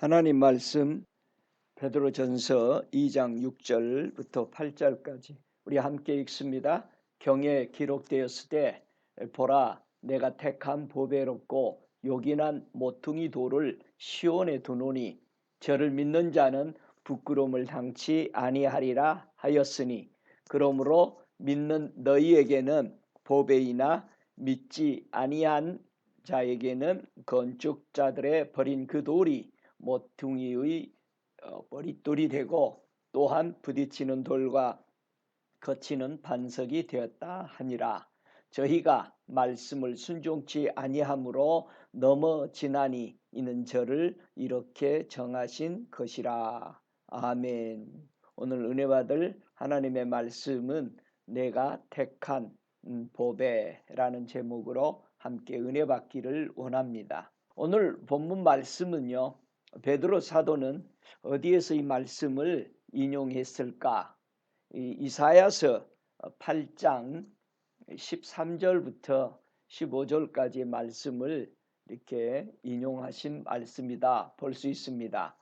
하나님 말씀 베드로전서 2장 6절부터 8절까지 우리 함께 읽습니다. 경에 기록되었으되 보라 내가 택한 보배롭고 요긴한 모퉁이 돌을 시온에 두노니 저를 믿는 자는 부끄러움을 당치 아니하리라 하였으니 그러므로 믿는 너희에게는 보배이나 믿지 아니한 자에게는 건축자들의 버린 그 돌이 모퉁이의 머릿돌이 되고 또한 부딪히는 돌과 거치는 반석이 되었다 하니라. 저희가 말씀을 순종치 아니함으로 넘어지나니 이는 저를 이렇게 정하신 것이라. 아멘. 오늘 은혜 받을 하나님의 말씀은 내가 택한 보배라는 제목으로 함께 은혜 받기를 원합니다. 오늘 본문 말씀은요, 베드로 사도는 어디에서 이 말씀을 인용했을까? 이사야서 8장 13절부터 15절까지의 말씀을 이렇게 인용하신 말씀이다 볼 수 있습니다.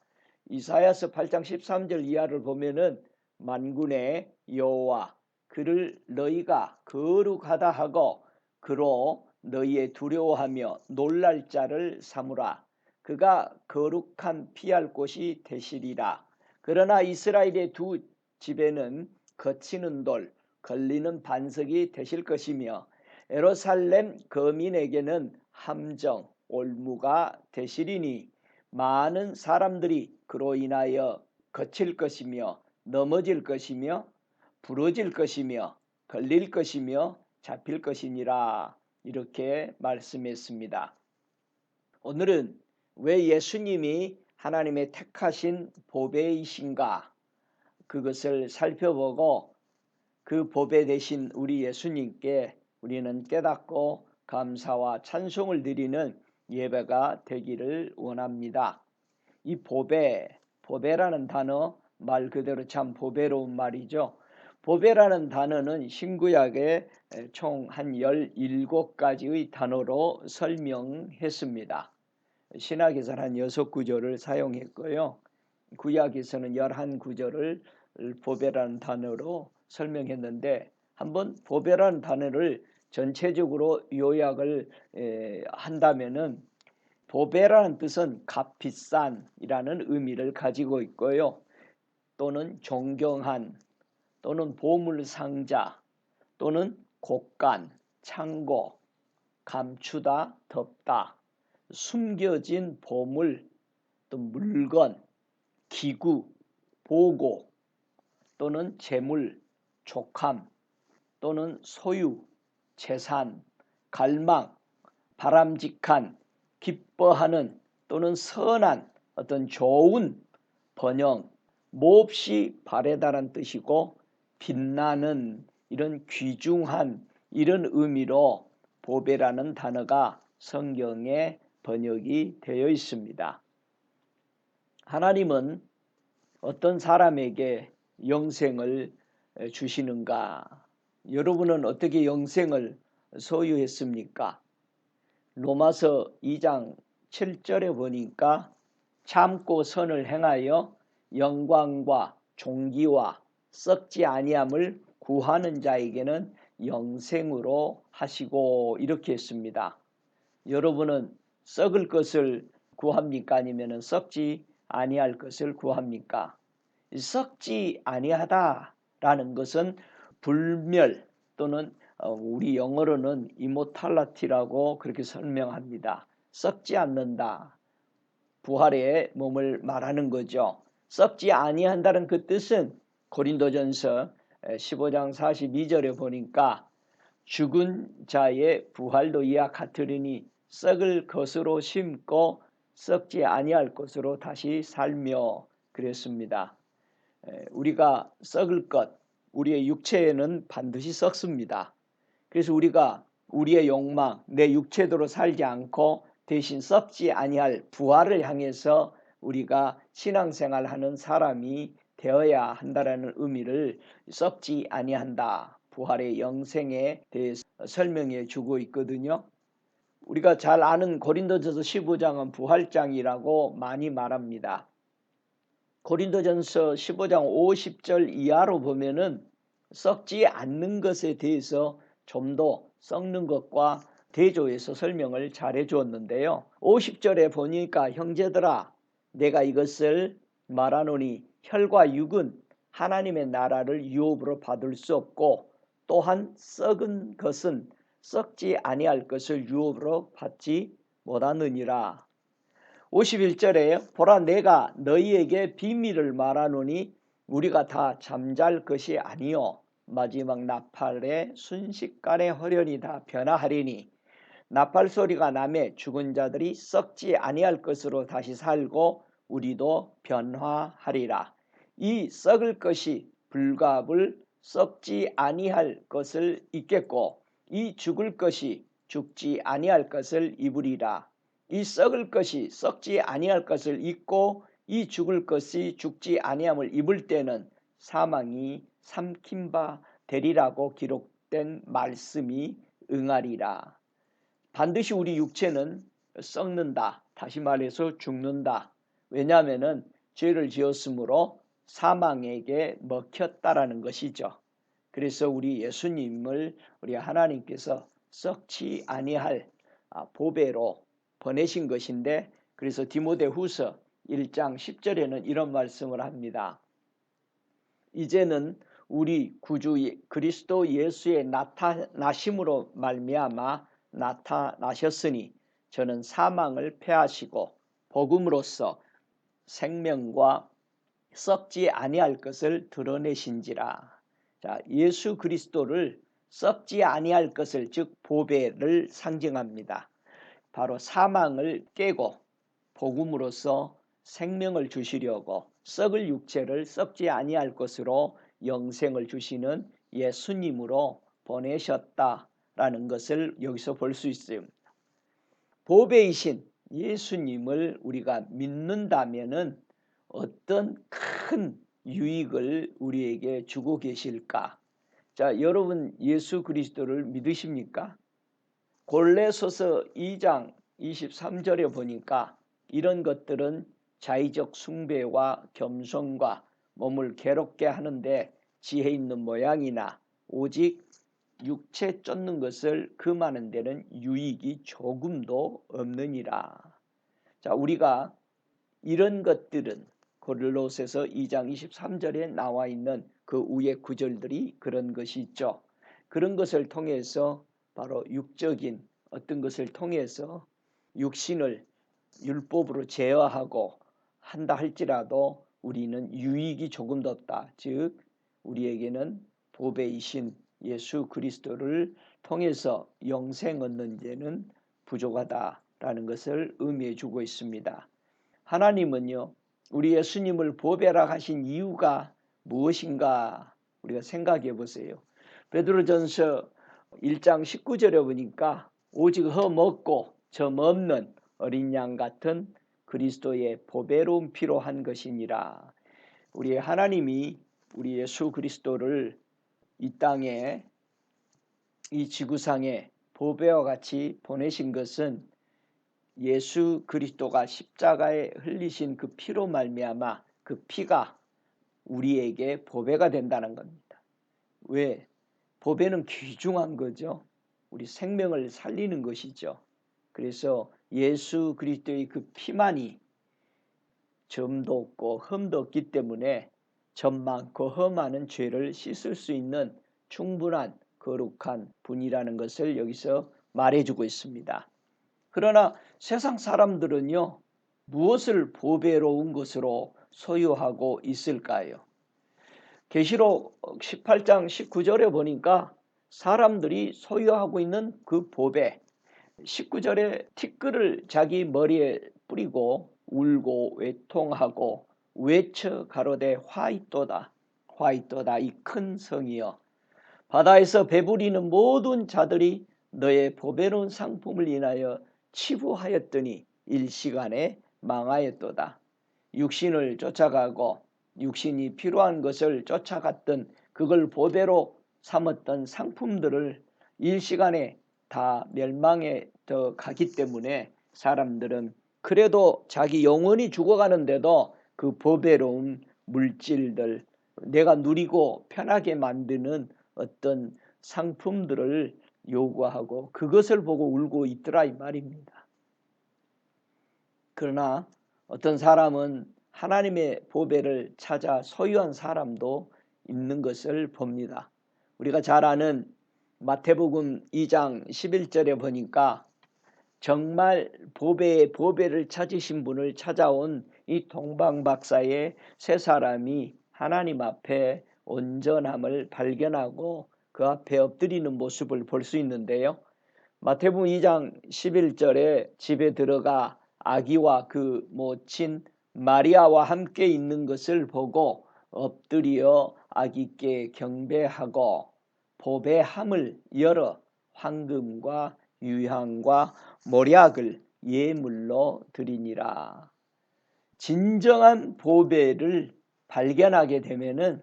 이사야서 8장 13절 이하를 보면은 만군의 여호와 그를 너희가 거룩하다 하고 그로 너희의 두려워하며 놀랄 자를 삼으라. 그가 거룩한 피할 곳이 되시리라. 그러나 이스라엘의 두 집에는 거치는 돌, 걸리는 반석이 되실 것이며 예루살렘 거민에게는 함정, 올무가 되시리니 많은 사람들이 그로 인하여 거칠 것이며 넘어질 것이며 부러질 것이며 걸릴 것이며 잡힐 것이니라. 이렇게 말씀했습니다. 오늘은 왜 예수님이 하나님의 택하신 보배이신가 그것을 살펴보고 그 보배 되신 우리 예수님께 우리는 깨닫고 감사와 찬송을 드리는 예배가 되기를 원합니다. 이 보배라는 단어 말 그대로 참 보배로운 말이죠. 보배라는 단어는 신구약에 총 한 17가지의 단어로 설명했습니다. 신약에서는 한 6구절을 사용했고요. 구약에서는 11구절을 보배라는 단어로 설명했는데 한번 보배라는 단어를 전체적으로 요약을 한다면은 보배라는 뜻은 값비싼이라는 의미를 가지고 있고요. 또는 존경한 또는 보물상자 또는 곳간, 창고, 감추다, 덮다, 숨겨진 보물, 또 물건, 기구, 보고 또는 재물, 족함 또는 소유, 재산, 갈망, 바람직한, 기뻐하는 또는 선한 어떤 좋은 번영, 몹시 바래다란 뜻이고 빛나는 이런 귀중한 이런 의미로 보배라는 단어가 성경에 번역이 되어 있습니다. 하나님은 어떤 사람에게 영생을 주시는가? 여러분은 어떻게 영생을 소유했습니까? 로마서 2장 7절에 보니까 참고 선을 행하여 영광과 존귀와 썩지 아니함을 구하는 자에게는 영생으로 하시고 이렇게 했습니다. 여러분은 썩을 것을 구합니까? 아니면 썩지 아니할 것을 구합니까? 썩지 아니하다라는 것은 불멸 또는 우리 영어로는 immortality라고 그렇게 설명합니다. 썩지 않는다. 부활의 몸을 말하는 거죠. 썩지 아니한다는 그 뜻은 고린도전서 15장 42절에 보니까 죽은 자의 부활도 이와 같으리니 썩을 것으로 심고 썩지 아니할 것으로 다시 살며 그랬습니다. 우리가 썩을 것, 우리의 육체에는 반드시 썩습니다. 그래서 우리가 우리의 욕망, 내 육체대로 살지 않고 대신 썩지 아니할 부활을 향해서 우리가 신앙생활하는 사람이 되어야 한다라는 의미를 썩지 아니한다. 부활의 영생에 대해서 설명해 주고 있거든요. 우리가 잘 아는 고린도전서 15장은 부활장이라고 많이 말합니다. 고린도전서 15장 50절 이하로 보면은 썩지 않는 것에 대해서 좀 더 썩는 것과 대조해서 설명을 잘 해주었는데요. 50절에 보니까 형제들아 내가 이것을 말하노니 혈과 육은 하나님의 나라를 유업으로 받을 수 없고 또한 썩은 것은 썩지 아니할 것을 유업으로 받지 못하느니라. 51절에 보라 내가 너희에게 비밀을 말하노니 우리가 다 잠잘 것이 아니요 마지막 나팔의 순식간에 홀연히 다 변화하리니 나팔 소리가 나매 죽은 자들이 썩지 아니할 것으로 다시 살고 우리도 변화하리라. 이 썩을 것이 불갑을 썩지 아니할 것을 입겠고 이 죽을 것이 죽지 아니할 것을 입으리라. 이 썩을 것이 썩지 아니할 것을 입고 이 죽을 것이 죽지 아니함을 입을 때는 사망이 삼킨 바 되리라고 기록된 말씀이 응하리라. 반드시 우리 육체는 썩는다. 다시 말해서 죽는다. 왜냐하면 죄를 지었으므로 사망에게 먹혔다라는 것이죠. 그래서 우리 예수님을 우리 하나님께서 썩지 아니할 보배로 보내신 것인데, 그래서 디모데후서 1장 10절에는 이런 말씀을 합니다. 이제는 우리 구주 그리스도 예수의 나타나심으로 말미암아 나타나셨으니 저는 사망을 패하시고 복음으로써 생명과 썩지 아니할 것을 드러내신지라. 자, 예수 그리스도를 썩지 아니할 것을 즉 보배를 상징합니다. 바로 사망을 깨고 복음으로써 생명을 주시려고 썩을 육체를 썩지 아니할 것으로 영생을 주시는 예수님으로 보내셨다라는 것을 여기서 볼 수 있습니다. 보배이신 예수님을 우리가 믿는다면은 어떤 큰 유익을 우리에게 주고 계실까? 자, 여러분 예수 그리스도를 믿으십니까? 골레서서 2장 23절에 보니까 이런 것들은 자의적 숭배와 겸손과 몸을 괴롭게 하는데 지혜 있는 모양이나 오직 육체 쫓는 것을 금하는 데는 유익이 조금도 없느니라. 자, 우리가 이런 것들은 고린도서서 2장 23절에 나와 있는 그 위의 구절들이 그런 것이 있죠. 그런 것을 통해서 바로 육적인 어떤 것을 통해서 육신을 율법으로 제어하고 한다 할지라도 우리는 유익이 조금도 없다. 즉 우리에게는 보배이신 예수 그리스도를 통해서 영생 얻는 데는 부족하다라는 것을 의미해 주고 있습니다. 하나님은요, 우리 예수님을 보배라 하신 이유가 무엇인가 우리가 생각해 보세요. 베드로전서 1장 19절에 보니까 오직 흠없고 점 없는 어린 양 같은 그리스도의 보배로운 피로 한 것이니라. 우리 하나님이 우리 예수 그리스도를 이 땅에 이 지구상에 보배와 같이 보내신 것은 예수 그리스도가 십자가에 흘리신 그 피로 말미암아 그 피가 우리에게 보배가 된다는 겁니다. 왜? 보배는 귀중한 거죠. 우리 생명을 살리는 것이죠. 그래서 예수 그리스도의 그 피만이 점도 없고 흠도 없기 때문에 점 많고 흠 많은 죄를 씻을 수 있는 충분한 거룩한 분이라는 것을 여기서 말해주고 있습니다. 그러나 세상 사람들은요, 무엇을 보배로운 것으로 소유하고 있을까요? 계시록 18장 19절에 보니까 사람들이 소유하고 있는 그 보배, 19절에 티끌을 자기 머리에 뿌리고 울고 외통하고 외쳐 가로되 화이또다 화이또다 이 큰 성이여 바다에서 배부리는 모든 자들이 너의 보배로운 상품을 인하여 치부하였더니 일시간에 망하였도다. 육신을 쫓아가고 육신이 필요한 것을 쫓아갔던 그걸 보배로 삼았던 상품들을 일시간에 다 멸망에 더 가기 때문에 사람들은 그래도 자기 영혼이 죽어가는데도 그 보배로운 물질들, 내가 누리고 편하게 만드는 어떤 상품들을 요구하고 그것을 보고 울고 있더라 이 말입니다. 그러나 어떤 사람은 하나님의 보배를 찾아 소유한 사람도 있는 것을 봅니다. 우리가 잘 아는 마태복음 2장 11절에 보니까 정말 보배의 보배를 찾으신 분을 찾아온 이 동방박사의 세 사람이 하나님 앞에 온전함을 발견하고 그 앞에 엎드리는 모습을 볼 수 있는데요. 마태복음 2장 11절에 집에 들어가 아기와 그 모친 마리아와 함께 있는 것을 보고 엎드려 아기께 경배하고 보배함을 열어 황금과 유향과 몰약을 예물로 드리니라. 진정한 보배를 발견하게 되면은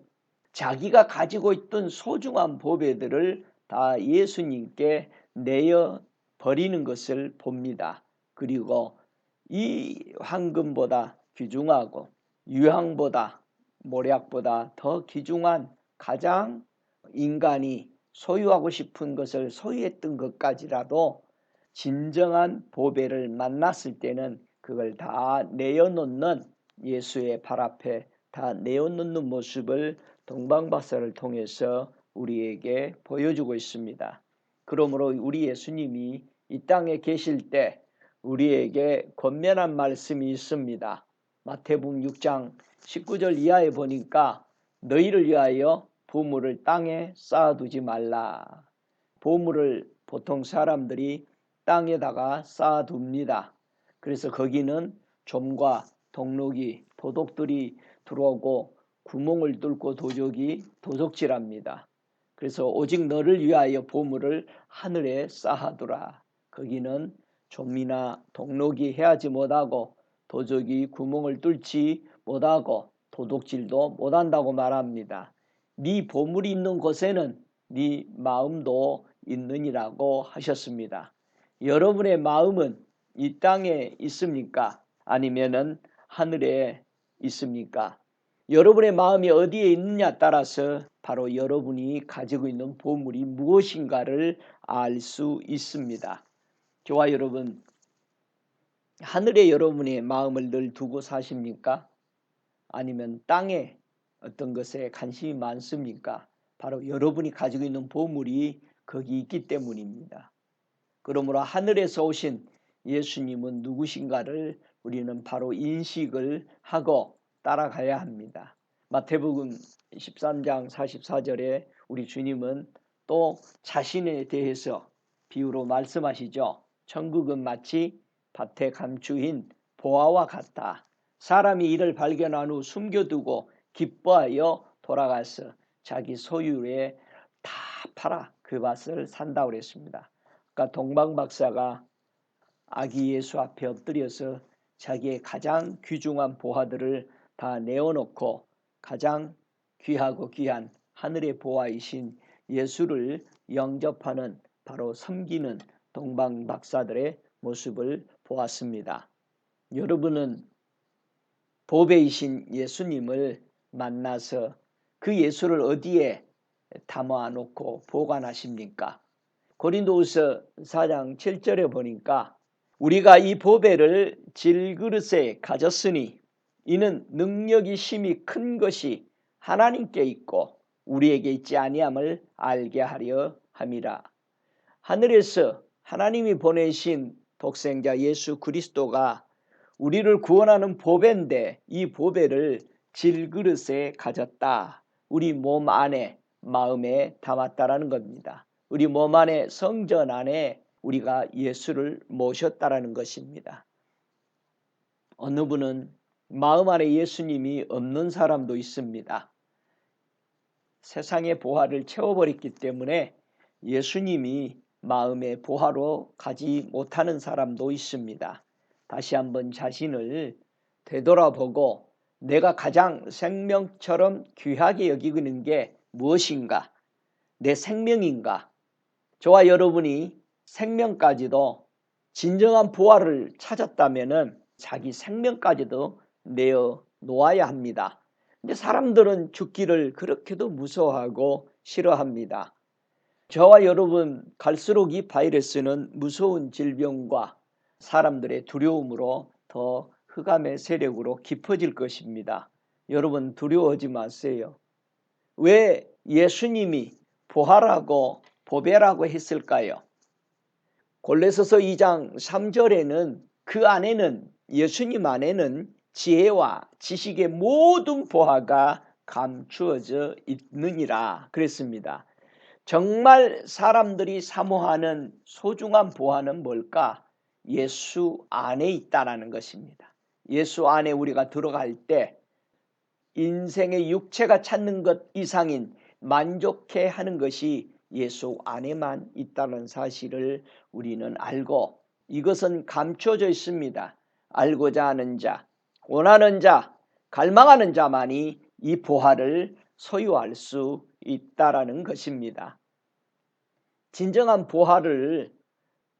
자기가 가지고 있던 소중한 보배들을 다 예수님께 내어 버리는 것을 봅니다. 그리고 이 황금보다 귀중하고 유향보다 몰약보다 더 귀중한 가장 인간이 소유하고 싶은 것을 소유했던 것까지라도 진정한 보배를 만났을 때는 그걸 다 내어놓는 예수의 발 앞에 다 내어놓는 모습을 동방박사를 통해서 우리에게 보여주고 있습니다. 그러므로 우리 예수님이 이 땅에 계실 때 우리에게 권면한 말씀이 있습니다. 마태복음 6장 19절 이하에 보니까 너희를 위하여 보물을 땅에 쌓아두지 말라. 보물을 보통 사람들이 땅에다가 쌓아둡니다. 그래서 거기는 좀과 동록이 도둑들이 들어오고 구멍을 뚫고 도적질합니다. 그래서 오직 너를 위하여 보물을 하늘에 쌓아두라. 거기는 좀이나 동록이 해하지 못하고 도적이 구멍을 뚫지 못하고 도둑질도 못한다고 말합니다. 네 보물이 있는 곳에는 네 마음도 있느니라고 하셨습니다. 여러분의 마음은 이 땅에 있습니까? 아니면은 하늘에 있습니까? 여러분의 마음이 어디에 있느냐 따라서 바로 여러분이 가지고 있는 보물이 무엇인가를 알 수 있습니다. 저와 여러분, 하늘에 여러분의 마음을 늘 두고 사십니까? 아니면 땅에 어떤 것에 관심이 많습니까? 바로 여러분이 가지고 있는 보물이 거기 있기 때문입니다. 그러므로 하늘에서 오신 예수님은 누구신가를 우리는 바로 인식을 하고 따라가야 합니다. 마태복음 13장 44절에 우리 주님은 또 자신에 대해서 비유로 말씀하시죠. 천국은 마치 밭에 감추인 보화와 같다. 사람이 이를 발견한 후 숨겨두고 기뻐하여 돌아가서 자기 소유에 다 팔아 그 밭을 산다고 그랬습니다. 그러니까 동방박사가 아기 예수 앞에 엎드려서 자기의 가장 귀중한 보화들을 다 내어놓고 가장 귀하고 귀한 하늘의 보화이신 예수를 영접하는 바로 섬기는 동방박사들의 모습을 보았습니다. 여러분은 보배이신 예수님을 만나서 그 예수를 어디에 담아놓고 보관하십니까? 고린도후서 4장 7절에 보니까 우리가 이 보배를 질그릇에 가졌으니 이는 능력이 심히 큰 것이 하나님께 있고 우리에게 있지 아니함을 알게 하려 함이라. 하늘에서 하나님이 보내신 독생자 예수 그리스도가 우리를 구원하는 보배인데 이 보배를 질그릇에 가졌다. 우리 몸 안에 마음에 담았다라는 겁니다. 우리 몸 안에 성전 안에 우리가 예수를 모셨다라는 것입니다. 어느 분은 마음 안에 예수님이 없는 사람도 있습니다. 세상의 보화를 채워버렸기 때문에 예수님이 마음의 보화로 가지 못하는 사람도 있습니다. 다시 한번 자신을 되돌아보고 내가 가장 생명처럼 귀하게 여기고 있는 게 무엇인가? 내 생명인가? 저와 여러분이 생명까지도 진정한 부활을 찾았다면은 자기 생명까지도 내어 놓아야 합니다. 근데 사람들은 죽기를 그렇게도 무서워하고 싫어합니다. 저와 여러분, 갈수록 이 바이러스는 무서운 질병과 사람들의 두려움으로 더 흑암의 세력으로 깊어질 것입니다. 여러분, 두려워하지 마세요. 왜 예수님이 부활하고 보배라고 했을까요? 골로새서 2장 3절에는 그 안에는, 예수님 안에는 지혜와 지식의 모든 보화가 감추어져 있느니라 그랬습니다. 정말 사람들이 사모하는 소중한 보화는 뭘까? 예수 안에 있다라는 것입니다. 예수 안에 우리가 들어갈 때 인생의 육체가 찾는 것 이상인 만족해 하는 것이 예수 안에만 있다는 사실을 우리는 알고, 이것은 감춰져 있습니다. 알고자 하는 자, 원하는 자, 갈망하는 자만이 이 보화를 소유할 수 있다라는 것입니다. 진정한 보화를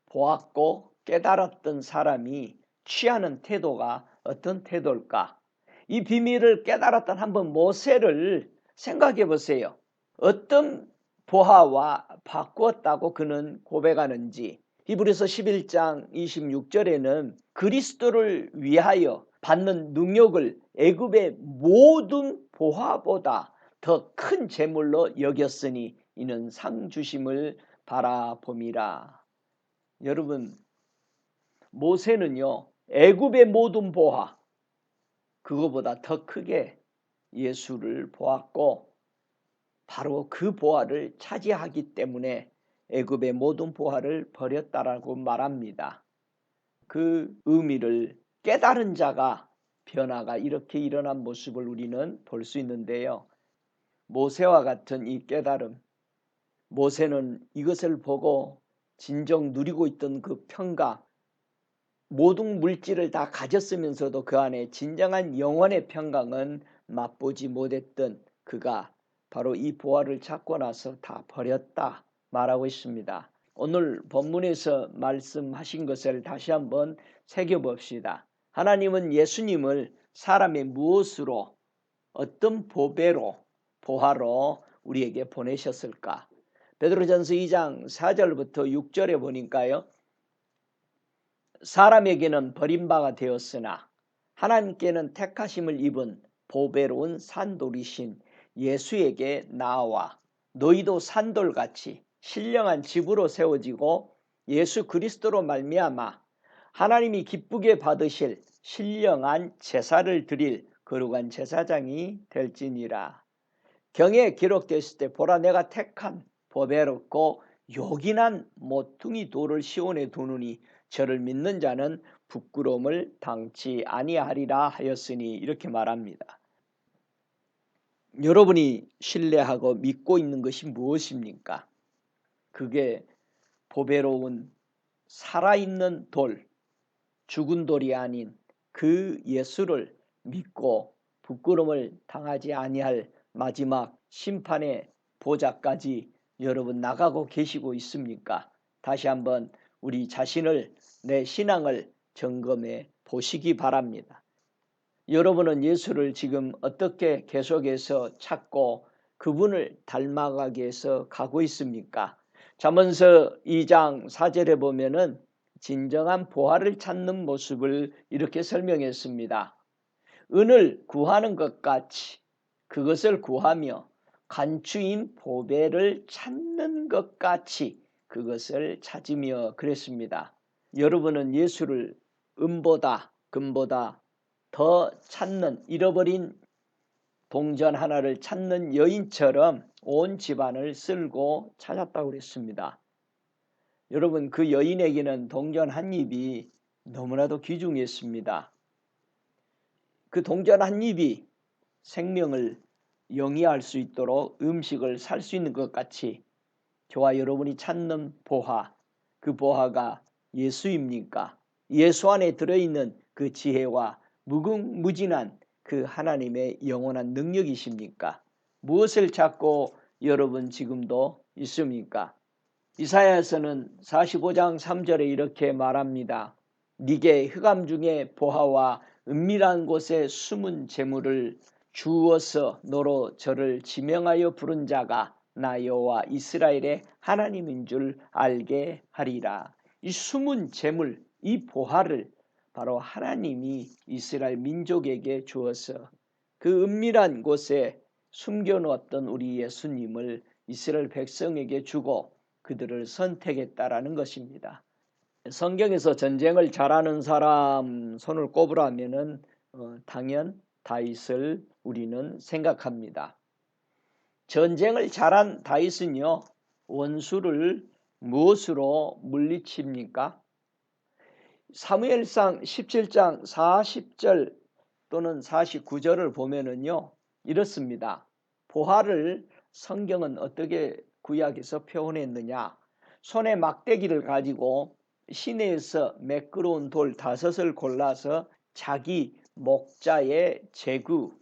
보았고 깨달았던 사람이 취하는 태도가 어떤 태도일까? 이 비밀을 깨달았던 한번 모세를 생각해 보세요. 어떤 보화와 바꾸었다고 그는 고백하는지. 히브리서 11장 26절에는 그리스도를 위하여 받는 능력을 애굽의 모든 보화보다 더 큰 재물로 여겼으니 이는 상 주심을 바라봄이라. 여러분, 모세는요, 애굽의 모든 보화, 그거보다 더 크게 예수를 보았고 바로 그 보화를 차지하기 때문에 애굽의 모든 보화를 버렸다라고 말합니다. 그 의미를 깨달은 자가 변화가 이렇게 일어난 모습을 우리는 볼 수 있는데요. 모세와 같은 이 깨달음, 모세는 이것을 보고 진정 누리고 있던 그 평강, 모든 물질을 다 가졌으면서도 그 안에 진정한 영혼의 평강은 맛보지 못했던 그가 바로 이 보화를 찾고 나서 다 버렸다 말하고 있습니다. 오늘 본문에서 말씀하신 것을 다시 한번 새겨봅시다. 하나님은 예수님을 사람의 무엇으로, 어떤 보배로, 보화로 우리에게 보내셨을까? 베드로전서 2장 4절부터 6절에 보니까요, 사람에게는 버림바가 되었으나 하나님께는 택하심을 입은 보배로운 산돌이신 예수에게 나와 너희도 산돌같이 신령한 집으로 세워지고 예수 그리스도로 말미암아 하나님이 기쁘게 받으실 신령한 제사를 드릴 거룩한 제사장이 될지니라. 경에 기록되었을 때 보라 내가 택한 보배롭고 요긴한 모퉁이 돌을 시온에 두느니 저를 믿는 자는 부끄러움을 당치 아니하리라 하였으니, 이렇게 말합니다. 여러분이 신뢰하고 믿고 있는 것이 무엇입니까? 그게 보배로운 살아있는 돌, 죽은 돌이 아닌 그 예수를 믿고 부끄러움을 당하지 아니할 마지막 심판의 보좌까지 여러분 나가고 계시고 있습니까? 다시 한번 우리 자신을, 내 신앙을 점검해 보시기 바랍니다. 여러분은 예수를 지금 어떻게 계속해서 찾고 그분을 닮아가기 위해서 가고 있습니까? 잠언서 2장 4절에 보면은 진정한 보화를 찾는 모습을 이렇게 설명했습니다. 은을 구하는 것 같이 그것을 구하며 간추인 보배를 찾는 것 같이 그것을 찾으며 그랬습니다. 여러분은 예수를 은보다 금보다 더 찾는, 잃어버린 동전 하나를 찾는 여인처럼 온 집안을 쓸고 찾았다고 그랬습니다. 여러분, 그 여인에게는 동전 한 입이 너무나도 귀중했습니다. 그 동전 한 입이 생명을 영위할 수 있도록 음식을 살 수 있는 것 같이 저와 여러분이 찾는 보화, 그 보화가 예수입니까? 예수 안에 들어있는 그 지혜와 무궁무진한 그 하나님의 영원한 능력이십니까? 무엇을 찾고 여러분 지금도 있습니까? 이사야서는 45장 3절에 이렇게 말합니다. 네게 흑암 중에 보화와 은밀한 곳에 숨은 재물을 주어서 너로 저를 지명하여 부른 자가 나 여호와 이스라엘의 하나님인 줄 알게 하리라. 이 숨은 재물, 이 보화를 바로 하나님이 이스라엘 민족에게 주어서 그 은밀한 곳에 숨겨놓았던 우리 예수님을 이스라엘 백성에게 주고 그들을 선택했다라는 것입니다. 성경에서 전쟁을 잘하는 사람 손을 꼽으라면은 당연 다윗을 우리는 생각합니다. 전쟁을 잘한 다윗은요, 원수를 무엇으로 물리칩니까? 사무엘상 17장 40절 또는 49절을 보면은요, 이렇습니다. 보화를 성경은 어떻게 구약에서 표현했느냐? 손에 막대기를 가지고 시내에서 매끄러운 돌 5을 골라서 자기 목자의 제구,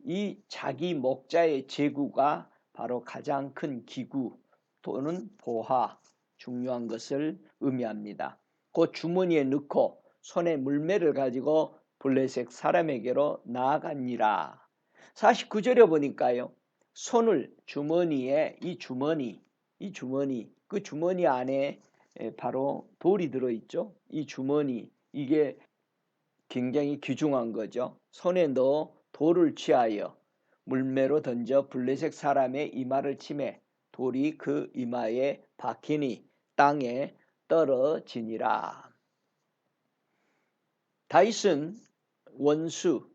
이 자기 목자의 제구가 바로 가장 큰 기구 또는 보화, 중요한 것을 의미합니다. 그 주머니에 넣고 손에 물매를 가지고 블레셋 사람에게로 나아가니라. 49절에 보니까요, 손을 주머니에 이 주머니 그 주머니 안에 바로 돌이 들어있죠. 이 주머니, 이게 굉장히 귀중한 거죠. 손에 넣어 돌을 취하여 물매로 던져 블레셋 사람의 이마를 치매 돌이 그 이마에 박히니 땅에 떨어지니라. 다윗은 원수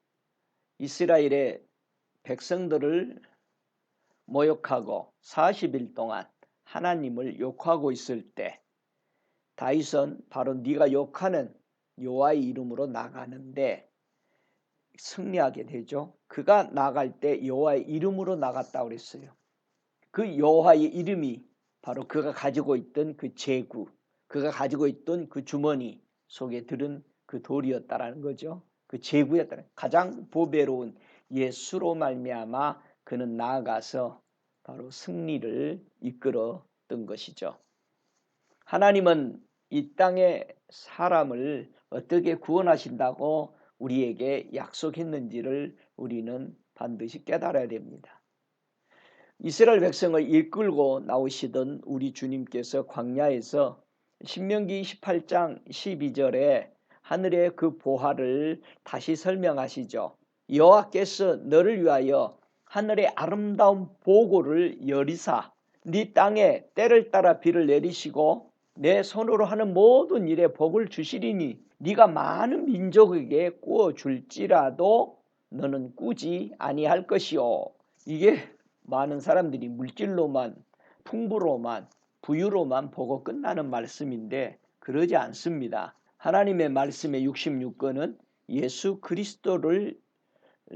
이스라엘의 백성들을 모욕하고 40일 동안 하나님을 욕하고 있을 때 다윗은 바로 네가 욕하는 여호와의 이름으로 나가는데 승리하게 되죠. 그가 나갈 때 여호와의 이름으로 나갔다고 그랬어요. 그 여호와의 이름이 바로 그가 가지고 있던 그 제구, 그가 가지고 있던 그 주머니 속에 들은 그 돌이었다라는 거죠. 그 제구였다는, 가장 보배로운 예수로 말미암아 그는 나아가서 바로 승리를 이끌었던 것이죠. 하나님은 이 땅의 사람을 어떻게 구원하신다고 우리에게 약속했는지를 우리는 반드시 깨달아야 됩니다. 이스라엘 백성을 이끌고 나오시던 우리 주님께서 광야에서 신명기 28장 12절에 하늘의 그 보화를 다시 설명하시죠. 여호와께서 너를 위하여 하늘의 아름다운 보고를 여리사 네 땅에 때를 따라 비를 내리시고 내 손으로 하는 모든 일에 복을 주시리니 네가 많은 민족에게 꾸어 줄지라도 너는 꾸지 아니할 것이요. 이게 많은 사람들이 물질로만, 풍부로만, 부유로만 보고 끝나는 말씀인데 그러지 않습니다. 하나님의 말씀의 66권은 예수 그리스도를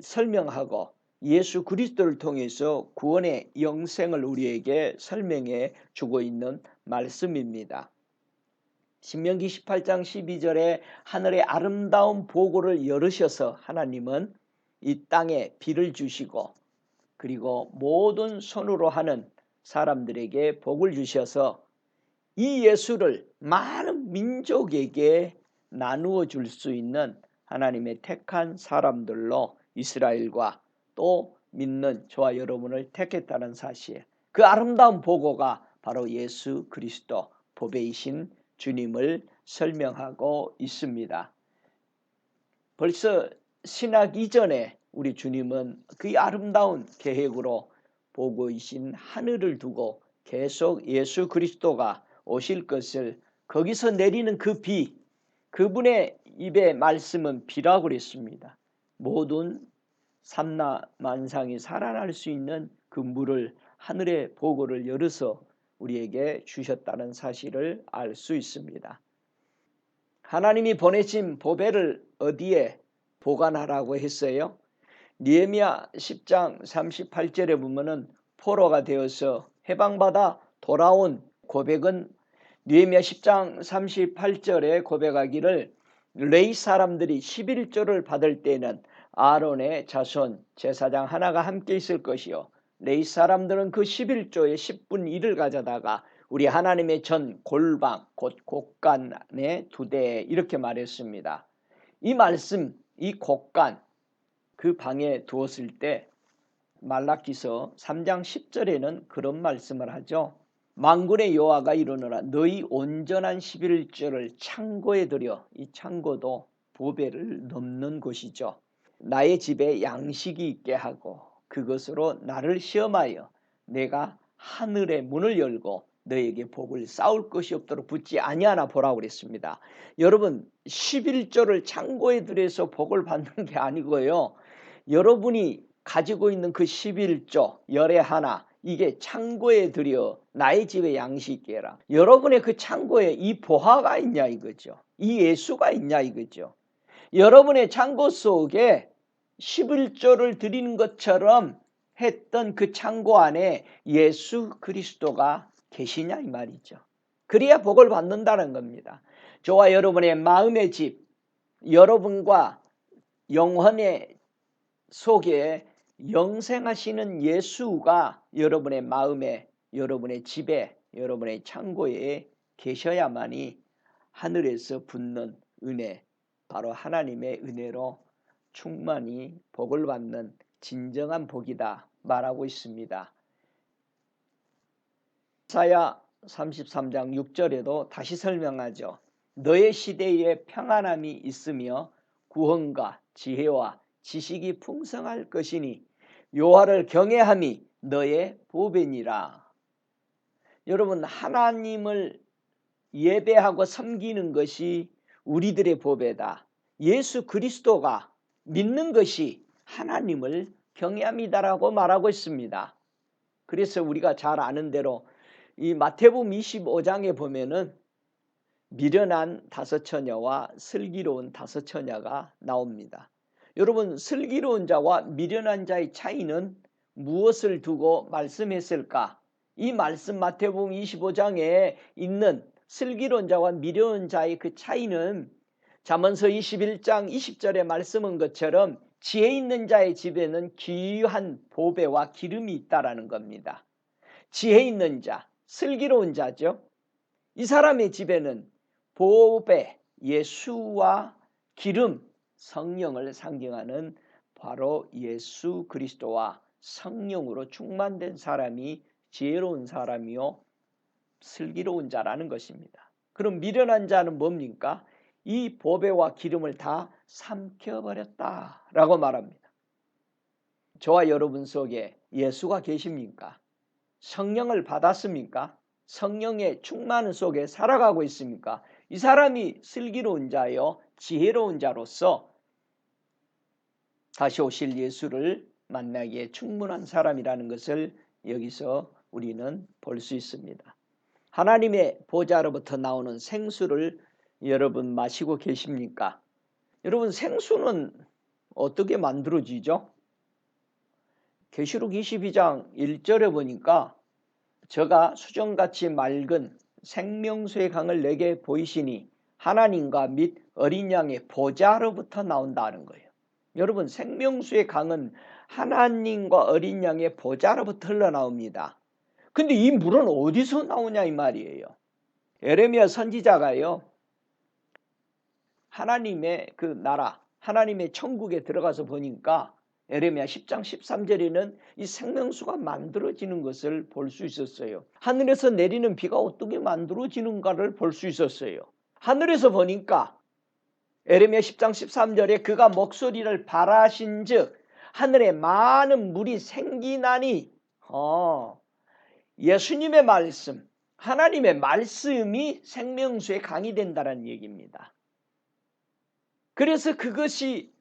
설명하고 예수 그리스도를 통해서 구원의 영생을 우리에게 설명해 주고 있는 말씀입니다. 신명기 18장 12절에 하늘의 아름다운 보고를 열으셔서 하나님은 이 땅에 비를 주시고 그리고 모든 손으로 하는 사람들에게 복을 주셔서 이 예수를 많은 민족에게 나누어 줄 수 있는 하나님의 택한 사람들로 이스라엘과 또 믿는 저와 여러분을 택했다는 사실, 그 아름다운 보고가 바로 예수 그리스도 보배이신 주님을 설명하고 있습니다. 벌써 신약 이전에 우리 주님은 그 아름다운 계획으로 보고이신 하늘을 두고 계속 예수 그리스도가 오실 것을, 거기서 내리는 그 비, 그분의 입의 말씀은 비라고 그랬습니다. 모든 삼라 만상이 살아날 수 있는 그 물을, 하늘의 보고를 열어서 우리에게 주셨다는 사실을 알 수 있습니다. 하나님이 보내신 보배를 어디에 보관하라고 했어요? 느헤미야 10장 38절에 보면은 포로가 되어서 해방받아 돌아온 고백은 느헤미야 10장 38절에 고백하기를 레위 사람들이 11조를 받을 때는 아론의 자손 제사장 하나가 함께 있을 것이요 레위 사람들은 그 11조의 10분의 1을 가져다가 우리 하나님의 전 골방 곧 곳간의 2대 이렇게 말했습니다. 이 말씀 이 곳간 그 방에 두었을 때 말라기서 3장 10절에는 그런 말씀을 하죠. 만군의 여호와가 이르노라 너희 온전한 11조를 창고에 들여. 이 창고도 보배를 넣는 곳이죠. 나의 집에 양식이 있게 하고 그것으로 나를 시험하여 내가 하늘의 문을 열고 너에게 복을 쌓을 것이 없도록 붙지 아니하나 보라고 그랬습니다. 여러분 11조를 창고에 들여서 복을 받는 게 아니고요. 여러분이 가지고 있는 그 11조 열의 하나 이게 창고에 들여 나의 집에 양식 있게 해라. 여러분의 그 창고에 이 보화가 있냐 이거죠. 이 예수가 있냐 이거죠. 여러분의 창고 속에 11조를 드리는 것처럼 했던 그 창고 안에 예수 그리스도가 계시냐 이 말이죠. 그래야 복을 받는다는 겁니다. 저와 여러분의 마음의 집, 여러분과 영혼의 속에 영생하시는 예수가 여러분의 마음에, 여러분의 집에, 여러분의 창고에 계셔야만이 하늘에서 붙는 은혜, 바로 하나님의 은혜로 충만히 복을 받는 진정한 복이다 말하고 있습니다. 이사야 33장 6절에도 다시 설명하죠. 너의 시대에 평안함이 있으며 구원과 지혜와 지식이 풍성할 것이니 여호와를 경외함이 너의 보배니라. 여러분 하나님을 예배하고 섬기는 것이 우리들의 보배다. 예수 그리스도가 믿는 것이 하나님을 경외함이다라고 말하고 있습니다. 그래서 우리가 잘 아는 대로 이 마태복음 25장에 보면은 미련한 5처녀와 슬기로운 5처녀가 나옵니다. 여러분 슬기로운 자와 미련한 자의 차이는 무엇을 두고 말씀했을까? 이 말씀 마태복음 25장에 있는 슬기로운 자와 미련한 자의 그 차이는 잠언서 21장 20절에 말씀한 것처럼 지혜 있는 자의 집에는 귀한 보배와 기름이 있다라는 겁니다. 지혜 있는 자, 슬기로운 자죠. 이 사람의 집에는 보배, 예수와 기름, 성령을 상징하는 바로 예수 그리스도와 성령으로 충만된 사람이 지혜로운 사람이요 슬기로운 자라는 것입니다. 그럼 미련한 자는 뭡니까? 이 보배와 기름을 다 삼켜버렸다라고 말합니다. 저와 여러분 속에 예수가 계십니까? 성령을 받았습니까? 성령의 충만 속에 살아가고 있습니까? 이 사람이 슬기로운 자요 지혜로운 자로서 다시 오실 예수를 만나기에 충분한 사람이라는 것을 여기서 우리는 볼 수 있습니다. 하나님의 보좌로부터 나오는 생수를 여러분 마시고 계십니까? 여러분 생수는 어떻게 만들어지죠? 계시록 22장 1절에 보니까 저가 수정같이 맑은 생명수의 강을 내게 보이시니 하나님과 및 어린 양의 보좌로부터 나온다는 거예요. 여러분 생명수의 강은 하나님과 어린 양의 보좌로부터 흘러나옵니다. 근데 이 물은 어디서 나오냐 이 말이에요. 예레미야 선지자가요. 하나님의 그 나라, 하나님의 천국에 들어가서 보니까 예레미야 10장 13절에는 이 생명수가 만들어지는 것을 볼 수 있었어요. 하늘에서 내리는 비가 어떻게 만들어지는가를 볼 수 있었어요. 하늘에서 보니까 예레미야 10장 13절에 그가 목소리를 발하신즉 하늘에 많은 물이 생기나니 예수님의 말씀, 하나님의 말씀이 생명수의 강이 된다는 얘기입니다. 그래서 그것이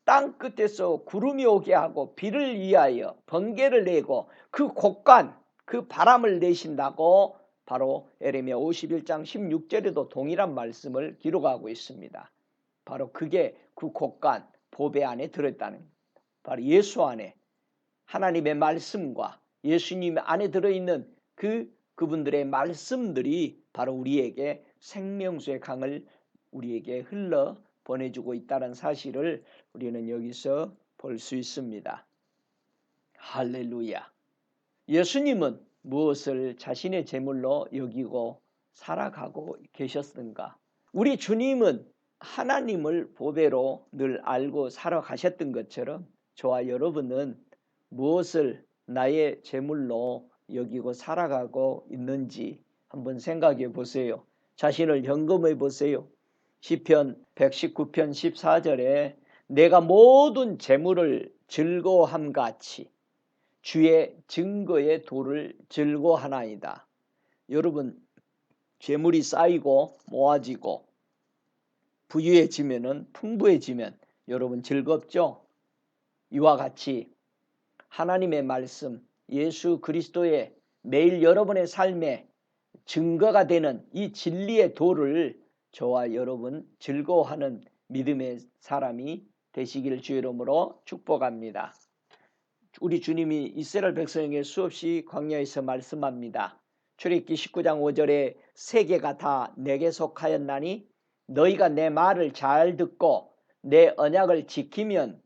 땅 끝에서 구름이 오게 하고 비를 위하여 번개를 내고 그 곳간 그 바람을 내신다고 바로 예레미야 51장 16절에도 동일한 말씀을 기록하고 있습니다. 바로 그게 그 곳간 보배 안에 들어있다는 겁니다. 바로 예수 안에 하나님의 말씀과 예수님 안에 들어있는 그분들의 말씀들이 바로 우리에게 생명수의 강을 우리에게 흘러 보내주고 있다는 사실을 우리는 여기서 볼 수 있습니다. 할렐루야. 예수님은 무엇을 자신의 제물로 여기고 살아가고 계셨던가? 우리 주님은 하나님을 보배로 늘 알고 살아가셨던 것처럼 저와 여러분은 무엇을 나의 제물로 여기고 살아가고 있는지 한번 생각해 보세요. 자신을 점검해 보세요. 시편 119편 14절에 내가 모든 재물을 즐거워함같이 주의 증거의 도를 즐거워하나이다. 여러분, 재물이 쌓이고 모아지고 부유해지면은 풍부해지면 여러분 즐겁죠? 이와 같이 하나님의 말씀, 예수 그리스도의 매일 여러분의 삶에 증거가 되는 이 진리의 도를 저와 여러분 즐거워하는 믿음의 사람이 되시기를 주의 이름으로 축복합니다. 우리 주님이 이스라엘 백성에게 수없이 광야에서 말씀합니다. 출애굽기 19장 5절에 세계가 다 내게 속하였나니 너희가 내 말을 잘 듣고 내 언약을 지키면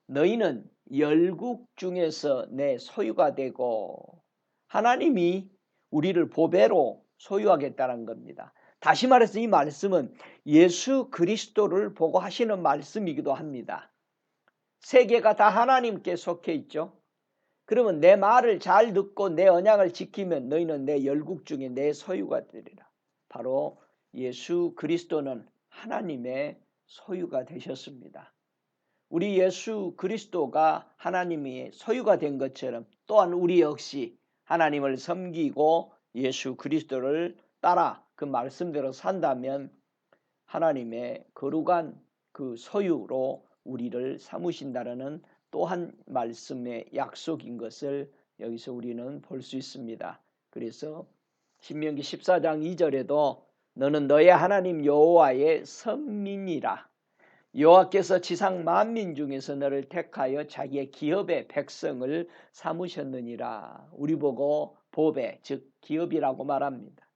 너희는 열국 중에서 내 소유가 되고, 하나님이 우리를 보배로 소유하겠다는 겁니다. 다시 말해서 이 말씀은 예수 그리스도를 보고 하시는 말씀이기도 합니다. 세계가 다 하나님께 속해 있죠. 그러면 내 말을 잘 듣고 내 언약을 지키면 너희는 내 열국 중에 내 소유가 되리라. 바로 예수 그리스도는 하나님의 소유가 되셨습니다. 우리 예수 그리스도가 하나님의 소유가 된 것처럼 또한 우리 역시 하나님을 섬기고 예수 그리스도를 따라 그 말씀대로 산다면 하나님의 거룩한 그 소유로 우리를 삼으신다라는 또한 말씀의 약속인 것을 여기서 우리는 볼 수 있습니다. 그래서 신명기 14장 2절에도 너는 너의 하나님 여호와의 선민이라. 여호와께서 지상 만민 중에서 너를 택하여 자기의 기업의 백성을 삼으셨느니라. 우리 보고 보배, 즉 기업이라고 말합니다.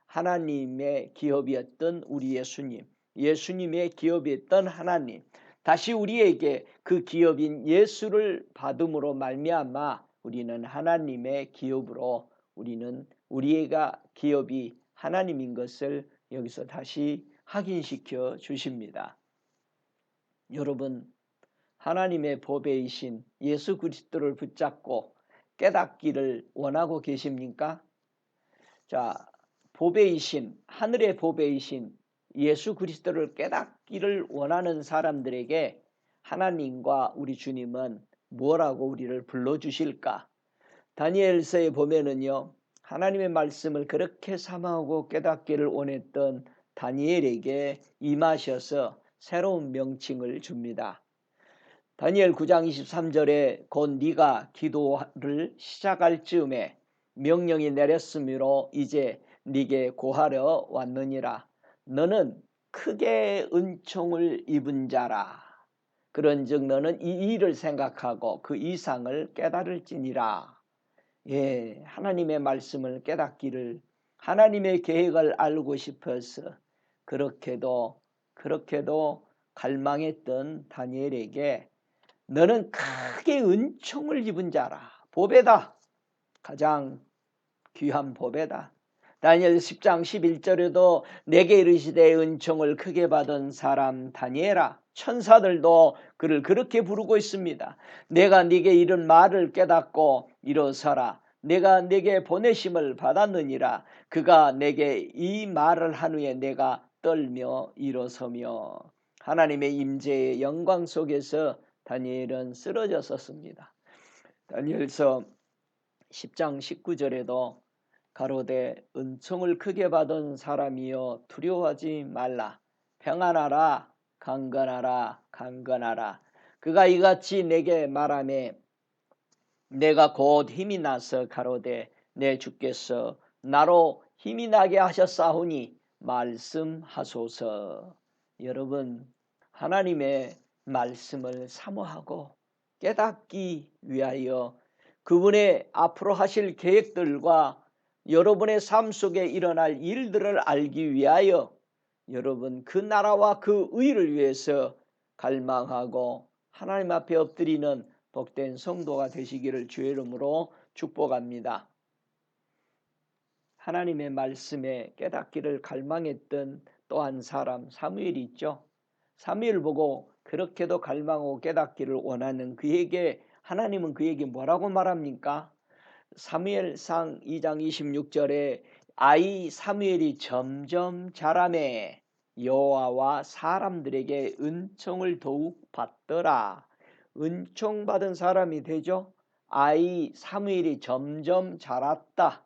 하나님의 기업이었던 우리 예수님, 예수님의 기업이었던 하나님, 다시 우리에게 그 기업인 예수를 받음으로 말미암아 우리는 하나님의 기업으로 우리는 우리가 기업이 하나님인 것을 여기서 다시 확인시켜 주십니다. 여러분, 하나님의 보배이신 예수 그리스도를 붙잡고 깨닫기를 원하고 계십니까? 자, 보배이신, 하늘의 보배이신 예수 그리스도를 깨닫기를 원하는 사람들에게 하나님과 우리 주님은 뭐라고 우리를 불러주실까? 다니엘서에 보면은요, 하나님의 말씀을 그렇게 사모하고 깨닫기를 원했던 다니엘에게 임하셔서 새로운 명칭을 줍니다. 다니엘 9장 23절에 곧 네가 기도를 시작할 즈음에 명령이 내렸으므로 이제 네게 고하러 왔느니라. 너는 크게 은총을 입은 자라. 그런즉 너는 이 일을 생각하고 그 이상을 깨달을지니라. 예, 하나님의 말씀을 깨닫기를, 하나님의 계획을 알고 싶어서 그렇게도 갈망했던 다니엘에게 너는 크게 은총을 입은 자라. 보배다. 가장 귀한 보배다. 다니엘 10장 11절에도 내게 이르시되 은총을 크게 받은 사람 다니엘아. 천사들도 그를 그렇게 부르고 있습니다. 내가 네게 이른 말을 깨닫고 일어서라. 내가 네게 보내심을 받았느니라. 그가 내게 이 말을 한 후에 내가 떨며 일어서며. 하나님의 임재의 영광 속에서 다니엘은 쓰러졌었습니다. 다니엘서 10장 19절에도 가로되 은총을 크게 받은 사람이여 두려워하지 말라. 평안하라. 강건하라. 강건하라. 그가 이같이 내게 말하매 내가 곧 힘이 나서 가로되 내 주께서 나로 힘이 나게 하셨사오니 말씀하소서. 여러분, 하나님의 말씀을 사모하고 깨닫기 위하여 그분의 앞으로 하실 계획들과 여러분의 삶 속에 일어날 일들을 알기 위하여 여러분 그 나라와 그 의를 위해서 갈망하고 하나님 앞에 엎드리는 복된 성도가 되시기를 주의 이름으로 축복합니다. 하나님의 말씀에 깨닫기를 갈망했던 또 한 사람 사무엘이 있죠. 사무엘 보고 그렇게도 갈망하고 깨닫기를 원하는 그에게 하나님은 그에게 뭐라고 말합니까? 사무엘상 2장 26절에 아이 사무엘이 점점 자라매 여호와와 사람들에게 은총을 더욱 받더라. 은총 받은 사람이 되죠. 아이 사무엘이 점점 자랐다.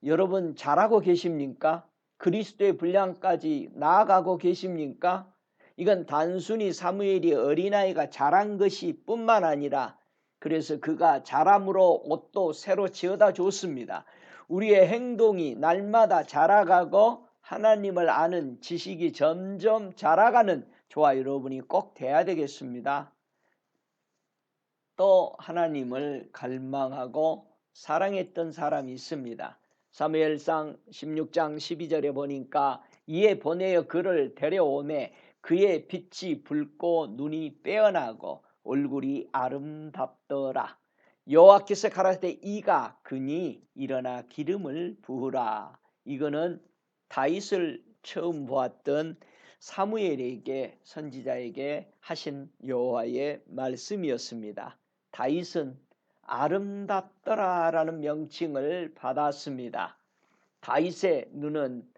여러분 잘하고 계십니까? 그리스도의 분량까지 나아가고 계십니까? 이건 단순히 사무엘이 어린아이가 자란 것이 뿐만 아니라 그래서 그가 자람으로 옷도 새로 지어다 줬습니다. 우리의 행동이 날마다 자라가고 하나님을 아는 지식이 점점 자라가는 저와 여러분이 꼭 돼야 되겠습니다. 또 하나님을 갈망하고 사랑했던 사람이 있습니다. 사무엘상 16장 12절에 보니까 이에 보내어 그를 데려오매 그의 빛이 붉고 눈이 빼어나고 얼굴이 아름답더라. 여호와께서 가라사대 이가 그니 일어나 기름을 부으라. 이거는 다윗을 처음 보았던 사무엘에게 선지자에게 하신 여호와의 말씀이었습니다. 다윗은 아름답더라라는 명칭을 받았습니다. 다윗의 눈은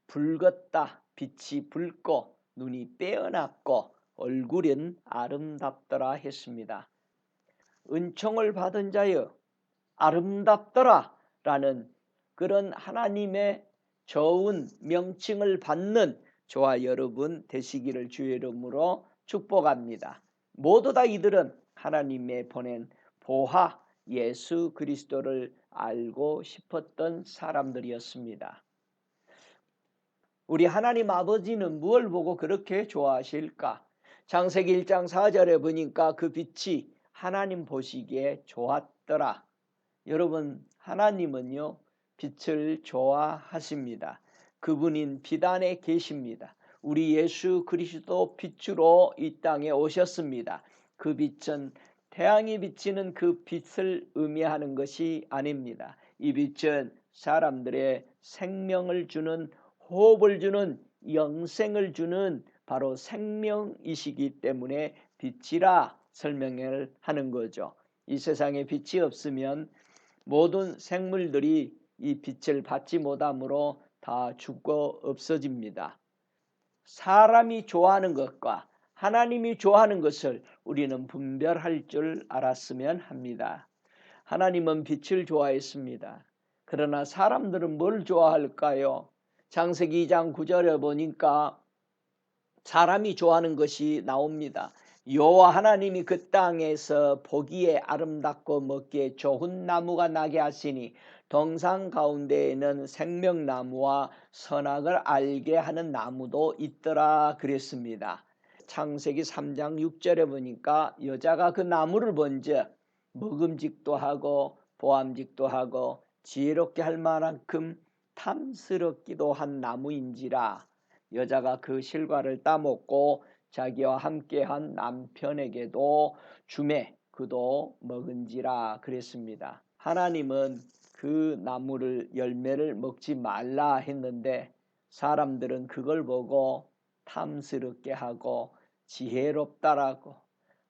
붉었다. 빛이 붉고 눈이 빼어났고 얼굴은 아름답더라 했습니다. 은총을 받은 자여 아름답더라 라는 그런 하나님의 좋은 명칭을 받는 저와 여러분 되시기를 주의 이름으로 축복합니다. 모두 다 이들은 하나님의 보낸 보화 예수 그리스도를 알고 싶었던 사람들이었습니다. 우리 하나님 아버지는 무엇을 보고 그렇게 좋아하실까? 창세기 1장 4절에 보니까 그 빛이 하나님 보시기에 좋았더라. 여러분 하나님은요 빛을 좋아하십니다. 그분인 빛 안에 계십니다. 우리 예수 그리스도 빛으로 이 땅에 오셨습니다. 그 빛은 태양이 비치는 그 빛을 의미하는 것이 아닙니다. 이 빛은 사람들의 생명을 주는 호흡을 주는 영생을 주는 바로 생명이시기 때문에 빛이라 설명을 하는 거죠. 이 세상에 빛이 없으면 모든 생물들이 이 빛을 받지 못하므로 다 죽고 없어집니다. 사람이 좋아하는 것과 하나님이 좋아하는 것을 우리는 분별할 줄 알았으면 합니다. 하나님은 빛을 좋아했습니다. 그러나 사람들은 뭘 좋아할까요? 창세기 2장 9절에 보니까 사람이 좋아하는 것이 나옵니다. 여호와 하나님이 그 땅에서 보기에 아름답고 먹기에 좋은 나무가 나게 하시니 동산 가운데에는 생명나무와 선악을 알게 하는 나무도 있더라 그랬습니다. 창세기 3장 6절에 보니까 여자가 그 나무를 본즉 먹음직도 하고 보암직도 하고 지혜롭게 할 만큼 탐스럽기도 한 나무인지라. 여자가 그 실과를 따먹고 자기와 함께한 남편에게도 주매 그도 먹은지라 그랬습니다. 하나님은 그 나무를 열매를 먹지 말라 했는데 사람들은 그걸 보고 탐스럽게 하고 지혜롭다라고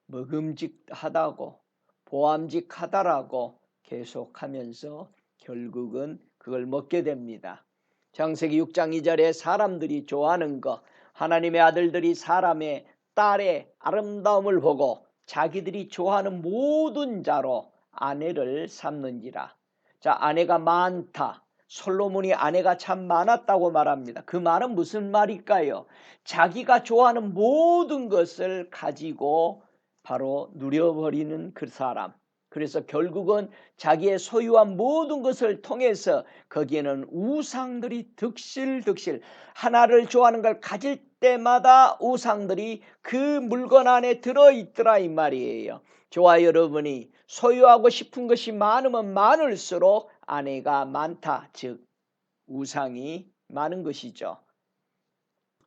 먹음직하다고 보암직하다라고 계속하면서 결국은 그걸 먹게 됩니다. 창세기 6장 2절에 사람들이 좋아하는 것, 하나님의 아들들이 사람의 딸의 아름다움을 보고 자기들이 좋아하는 모든 자로 아내를 삼는지라. 자, 아내가 많다. 솔로몬이 아내가 참 많았다고 말합니다. 그 말은 무슨 말일까요? 자기가 좋아하는 모든 것을 가지고 바로 누려버리는 그 사람. 그래서 결국은 자기의 소유한 모든 것을 통해서 거기에는 우상들이 득실득실 하나를 좋아하는 걸 가질 때마다 우상들이 그 물건 안에 들어있더라 이 말이에요. 저와 여러분이 소유하고 싶은 것이 많으면 많을수록 아내가 많다, 즉 우상이 많은 것이죠.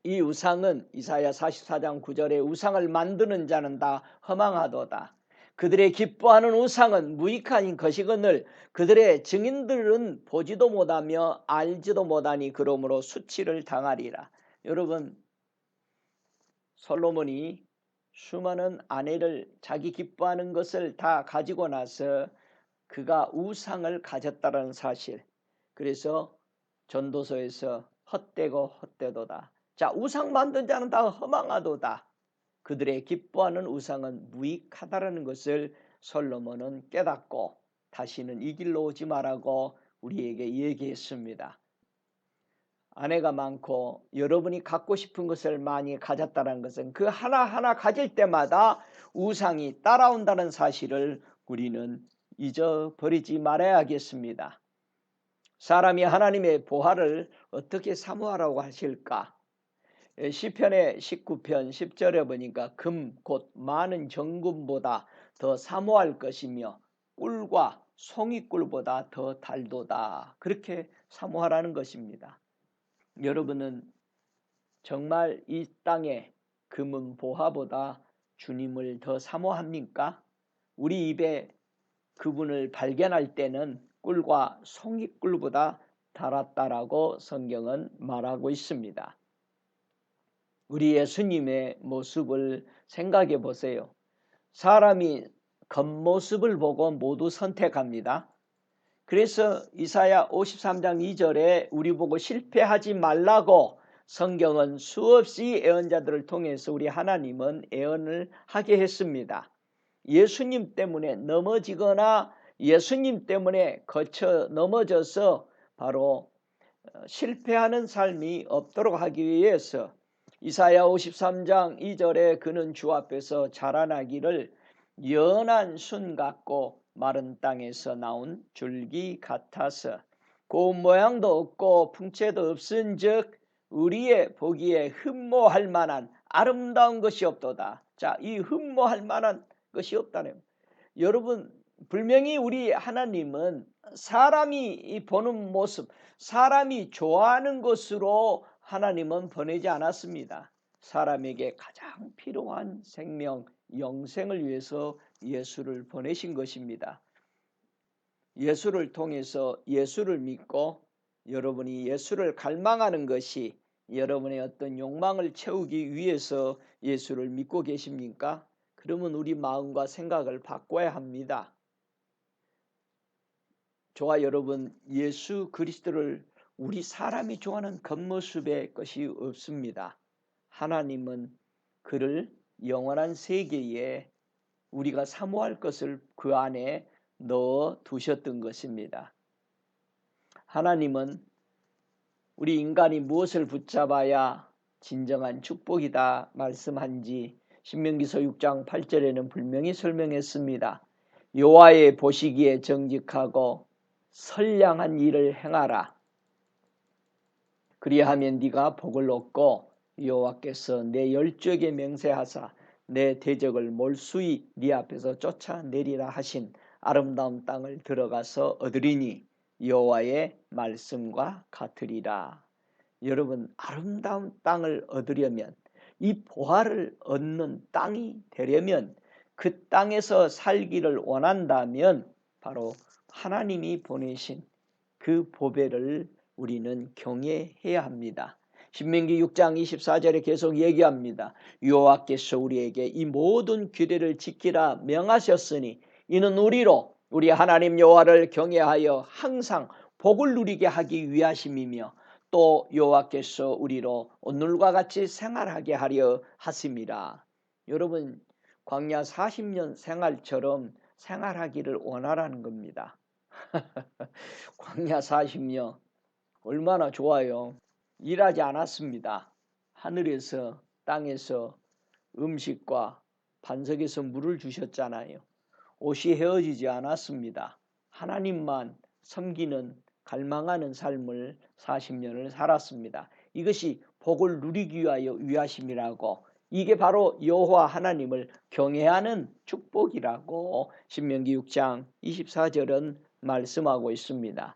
이 우상은 이사야 44장 9절에 우상을 만드는 자는 다 허망하도다. 그들의 기뻐하는 우상은 무익한 것이거늘 그들의 증인들은 보지도 못하며 알지도 못하니 그러므로 수치를 당하리라. 여러분, 솔로몬이 수많은 아내를 자기 기뻐하는 것을 다 가지고 나서 그가 우상을 가졌다는 사실. 그래서 전도서에서 헛되고 헛되도다. 자, 우상 만든 자는 다 허망하도다. 그들의 기뻐하는 우상은 무익하다라는 것을 솔로몬은 깨닫고 다시는 이 길로 오지 말라고 우리에게 얘기했습니다. 아내가 많고 여러분이 갖고 싶은 것을 많이 가졌다는 것은 그 하나하나 가질 때마다 우상이 따라온다는 사실을 우리는 잊어버리지 말아야겠습니다. 사람이 하나님의 보화를 어떻게 사모하라고 하실까? 시편의 19편 10절에 보니까 금 곧 많은 정금보다 더 사모할 것이며 꿀과 송이꿀보다 더 달도다. 그렇게 사모하라는 것입니다. 여러분은 정말 이 땅에 금은 보화보다 주님을 더 사모합니까? 우리 입에 그분을 발견할 때는 꿀과 송이꿀보다 달았다라고 성경은 말하고 있습니다. 우리 예수님의 모습을 생각해 보세요. 사람이 겉모습을 보고 모두 선택합니다. 그래서 이사야 53장 2절에 우리 보고 실패하지 말라고 성경은 수없이 예언자들을 통해서 우리 하나님은 예언을 하게 했습니다. 예수님 때문에 넘어지거나 예수님 때문에 거쳐 넘어져서 바로 실패하는 삶이 없도록 하기 위해서 이사야 53장 2절에 그는 주 앞에서 자라나기를 연한 순 같고 마른 땅에서 나온 줄기 같아서 고운 모양도 없고 풍채도 없은즉 우리의 보기에 흠모할 만한 아름다운 것이 없도다. 자, 이 흠모할 만한 것이 없다네요. 여러분, 분명히 우리 하나님은 사람이 보는 모습, 사람이 좋아하는 것으로 하나님은 보내지 않았습니다. 사람에게 가장 필요한 생명, 영생을 위해서 예수를 보내신 것입니다. 예수를 통해서 예수를 믿고 여러분이 예수를 갈망하는 것이 여러분의 어떤 욕망을 채우기 위해서 예수를 믿고 계십니까? 그러면 우리 마음과 생각을 바꿔야 합니다. 저와 여러분, 예수 그리스도를 우리 사람이 좋아하는 겉모습의 것이 없습니다. 하나님은 그를 영원한 세계에 우리가 사모할 것을 그 안에 넣어 두셨던 것입니다. 하나님은 우리 인간이 무엇을 붙잡아야 진정한 축복이다 말씀한지 신명기서 6장 8절에는 분명히 설명했습니다. 여호와의 보시기에 정직하고 선량한 일을 행하라. 그리하면 네가 복을 얻고 여호와께서 내 열조에게 맹세하사 내 대적을 몰수히 네 앞에서 쫓아내리라 하신 아름다운 땅을 들어가서 얻으리니 여호와의 말씀과 같으리라. 여러분, 아름다운 땅을 얻으려면 이 보화를 얻는 땅이 되려면 그 땅에서 살기를 원한다면 바로 하나님이 보내신 그 보배를 우리는 경외해야 합니다. 신명기 6장 24절에 계속 얘기합니다. 여호와께서 우리에게 이 모든 규례를 지키라 명하셨으니 이는 우리로 우리 하나님 여호와를 경외하여 항상 복을 누리게 하기 위하심이며 또 여호와께서 우리로 오늘과 같이 생활하게 하려 하심이라. 여러분, 광야 40년 생활처럼 생활하기를 원하라는 겁니다. 광야 40년 얼마나 좋아요. 일하지 않았습니다. 하늘에서 땅에서 음식과 반석에서 물을 주셨잖아요. 옷이 헤어지지 않았습니다. 하나님만 섬기는 갈망하는 삶을 40년을 살았습니다. 이것이 복을 누리기 위하여 위하심이라고, 이게 바로 여호와 하나님을 경외하는 축복이라고 신명기 6장 24절은 말씀하고 있습니다.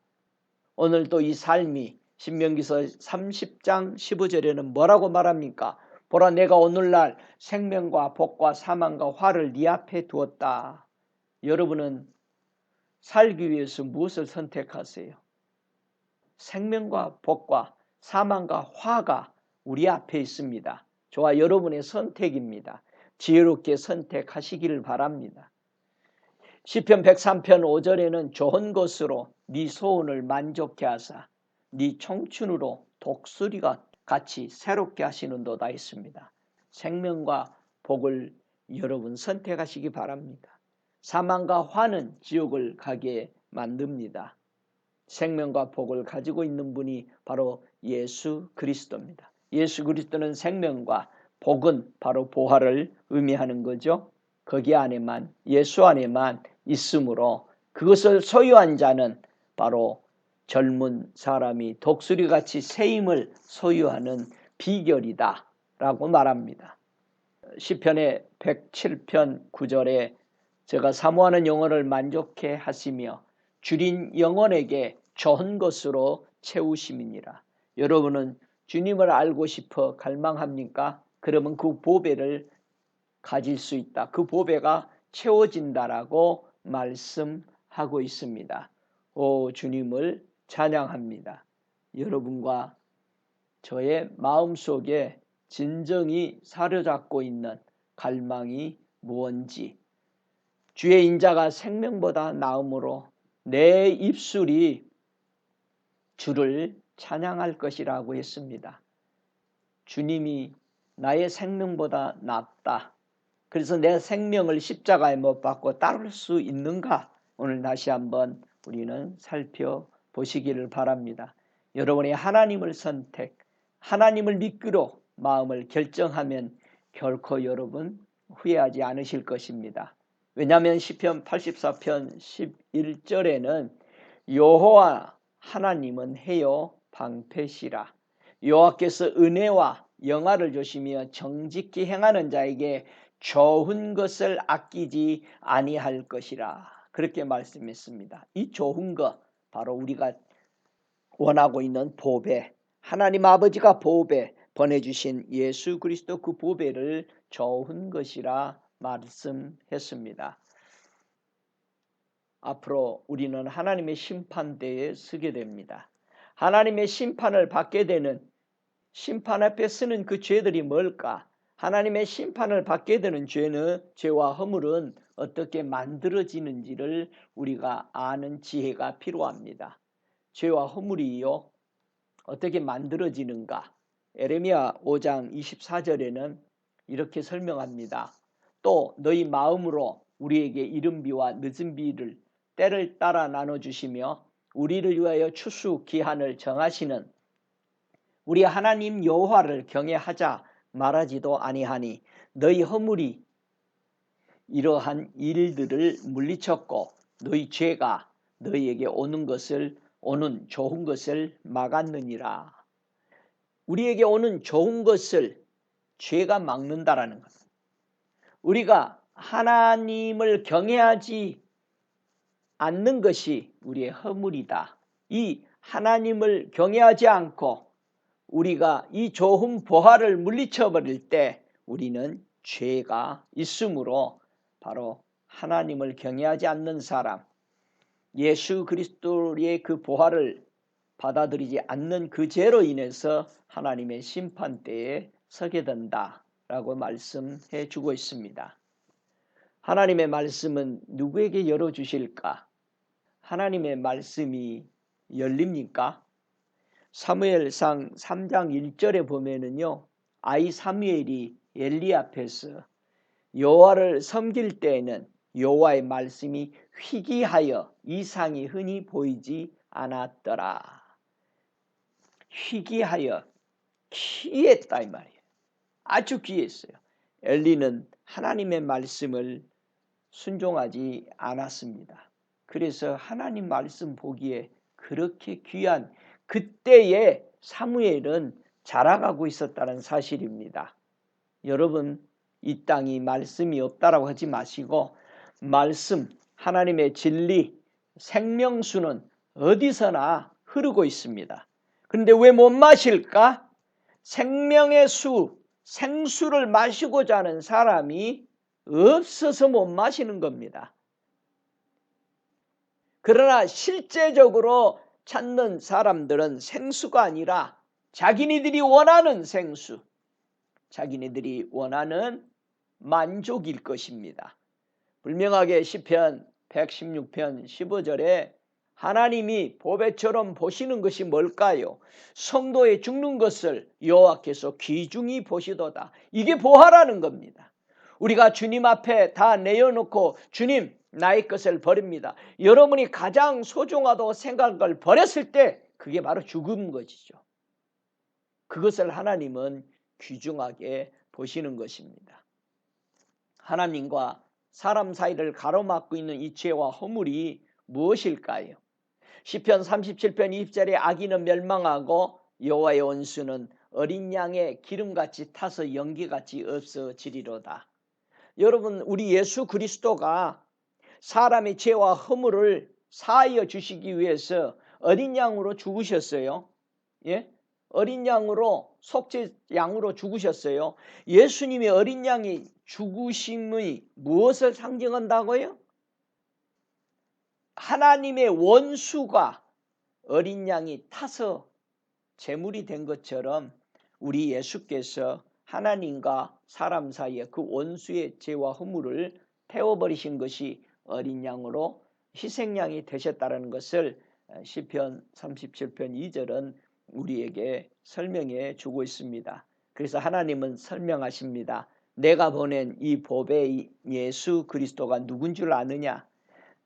오늘 또 이 삶이 신명기서 30장 15절에는 뭐라고 말합니까? 보라, 내가 오늘날 생명과 복과 사망과 화를 네 앞에 두었다. 여러분은 살기 위해서 무엇을 선택하세요? 생명과 복과 사망과 화가 우리 앞에 있습니다. 저와 여러분의 선택입니다. 지혜롭게 선택하시기를 바랍니다. 시편 103편 5절에는 좋은 것으로 네 소원을 만족케 하사 네 청춘으로 독수리가 같이 새롭게 하시는도다 있습니다. 생명과 복을 여러분 선택하시기 바랍니다. 사망과 화는 지옥을 가게 만듭니다. 생명과 복을 가지고 있는 분이 바로 예수 그리스도입니다. 예수 그리스도는 생명과 복은 바로 보화를 의미하는 거죠. 거기 안에만, 예수 안에만 있으므로 그것을 소유한 자는 바로 젊은 사람이 독수리같이 새 힘을 소유하는 비결이다 라고 말합니다. 시편의 107편 9절에 제가 사모하는 영혼을 만족해 하시며 줄인 영혼에게 좋은 것으로 채우심이니라. 여러분은 주님을 알고 싶어 갈망합니까? 그러면 그 보배를 가질 수 있다. 그 보배가 채워진다라고 말씀하고 있습니다. 오, 주님을 찬양합니다. 여러분과 저의 마음속에 진정이 사로잡고 있는 갈망이 무언지, 주의 인자가 생명보다 나음으로 내 입술이 주를 찬양할 것이라고 했습니다. 주님이 나의 생명보다 낫다. 그래서 내 생명을 십자가에 못 박고 따를 수 있는가? 오늘 다시 한번 우리는 살펴보시기를 바랍니다. 여러분이 하나님을 선택, 하나님을 믿기로 마음을 결정하면 결코 여러분 후회하지 않으실 것입니다. 왜냐하면 시편 84편 11절에는 여호와 하나님은 해요 방패시라. 여호와께서 은혜와 영화를 주시며 정직히 행하는 자에게 좋은 것을 아끼지 아니할 것이라. 그렇게 말씀했습니다. 이 좋은 것, 바로 우리가 원하고 있는 보배, 하나님 아버지가 보배 보내주신 예수 그리스도 그 보배를 좋은 것이라 말씀했습니다. 앞으로 우리는 하나님의 심판대에 서게 됩니다. 하나님의 심판을 받게 되는, 심판 앞에 서는 그 죄들이 뭘까? 하나님의 심판을 받게 되는 죄와 허물은 어떻게 만들어지는지를 우리가 아는 지혜가 필요합니다. 죄와 허물이요, 어떻게 만들어지는가? 에레미야 5장 24절에는 이렇게 설명합니다. 또 너희 마음으로 우리에게 이른 비와 늦은 비를 때를 따라 나눠주시며 우리를 위하여 추수 기한을 정하시는 우리 하나님 여호와를 경외하자 말하지도 아니하니 너희 허물이 이러한 일들을 물리쳤고 너희 죄가 너희에게 오는 좋은 것을 막았느니라. 우리에게 오는 좋은 것을 죄가 막는다라는 것. 우리가 하나님을 경외하지 않는 것이 우리의 허물이다. 이 하나님을 경외하지 않고 우리가 이 좋은 보화를 물리쳐 버릴 때 우리는 죄가 있으므로 바로 하나님을 경외하지 않는 사람, 예수 그리스도의 그 보화를 받아들이지 않는 그 죄로 인해서 하나님의 심판대에 서게 된다라고 말씀해 주고 있습니다. 하나님의 말씀은 누구에게 열어주실까? 하나님의 말씀이 열립니까? 사무엘상 3장 1절에 보면은요, 아이 사무엘이 엘리 앞에서 여호와를 섬길 때에는 여호와의 말씀이 희귀하여 이상이 흔히 보이지 않았더라. 희귀하여 귀했다 이 말이에요. 아주 귀했어요. 엘리는 하나님의 말씀을 순종하지 않았습니다. 그래서 하나님 말씀 보기에 그렇게 귀한 그때의 사무엘은 자라가고 있었다는 사실입니다. 여러분, 이 땅이 말씀이 없다라고 하지 마시고 말씀, 하나님의 진리, 생명수는 어디서나 흐르고 있습니다. 그런데 왜 못 마실까? 생명의 수, 생수를 마시고자 하는 사람이 없어서 못 마시는 겁니다. 그러나 실제적으로 찾는 사람들은 생수가 아니라 자기네들이 원하는 생수, 자기네들이 원하는 만족일 것입니다. 분명하게 시편 116편 15절에 하나님이 보배처럼 보시는 것이 뭘까요? 성도의 죽는 것을 여호와께서 귀중히 보시도다. 이게 보화라는 겁니다. 우리가 주님 앞에 다 내어놓고 주님 나의 것을 버립니다. 여러분이 가장 소중하다고 생각한 걸 버렸을 때 그게 바로 죽은 것이죠. 그것을 하나님은 귀중하게 보시는 것입니다. 하나님과 사람 사이를 가로막고 있는 이 죄와 허물이 무엇일까요? 시편 37편 20절에 악인은 멸망하고 여호와의 원수는 어린 양의 기름같이 타서 연기같이 없어지리로다. 여러분, 우리 예수 그리스도가 사람의 죄와 허물을 사하여 주시기 위해서 어린 양으로 죽으셨어요. 예? 어린 양으로, 속죄 양으로 죽으셨어요. 예수님이 어린 양이 죽으심의 무엇을 상징한다고요? 하나님의 원수가 어린 양이 타서 제물이 된 것처럼 우리 예수께서 하나님과 사람 사이에 그 원수의 죄와 허물을 태워버리신 것이 어린 양으로 희생양이 되셨다는 것을 시편 37편 2절은 우리에게 설명해 주고 있습니다. 그래서 하나님은 설명하십니다. 내가 보낸 이 보배 예수 그리스도가 누군 줄 아느냐?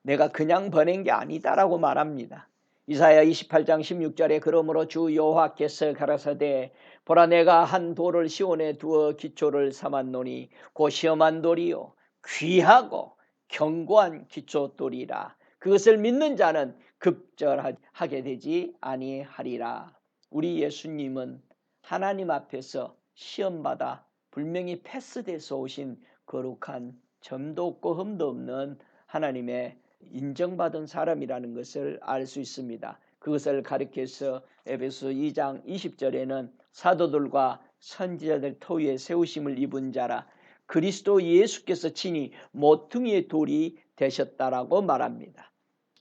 내가 그냥 보낸 게 아니다라고 말합니다. 이사야 28장 16절에 그러므로 주 여호와께서 가라사대 보라 내가 한 돌을 시온에 두어 기초를 삼았노니 곧 시험한 돌이요 귀하고 견고한 기초돌이라. 그것을 믿는 자는 급절하게 되지 아니하리라. 우리 예수님은 하나님 앞에서 시험받아 분명히 패스돼서 오신 거룩한 점도 없고 흠도 없는 하나님의 인정받은 사람이라는 것을 알 수 있습니다. 그것을 가리켜서 에베소 2장 20절에는 사도들과 선지자들 터위에 세우심을 입은 자라 그리스도 예수께서 친히 모퉁이의 돌이 되셨다라고 말합니다.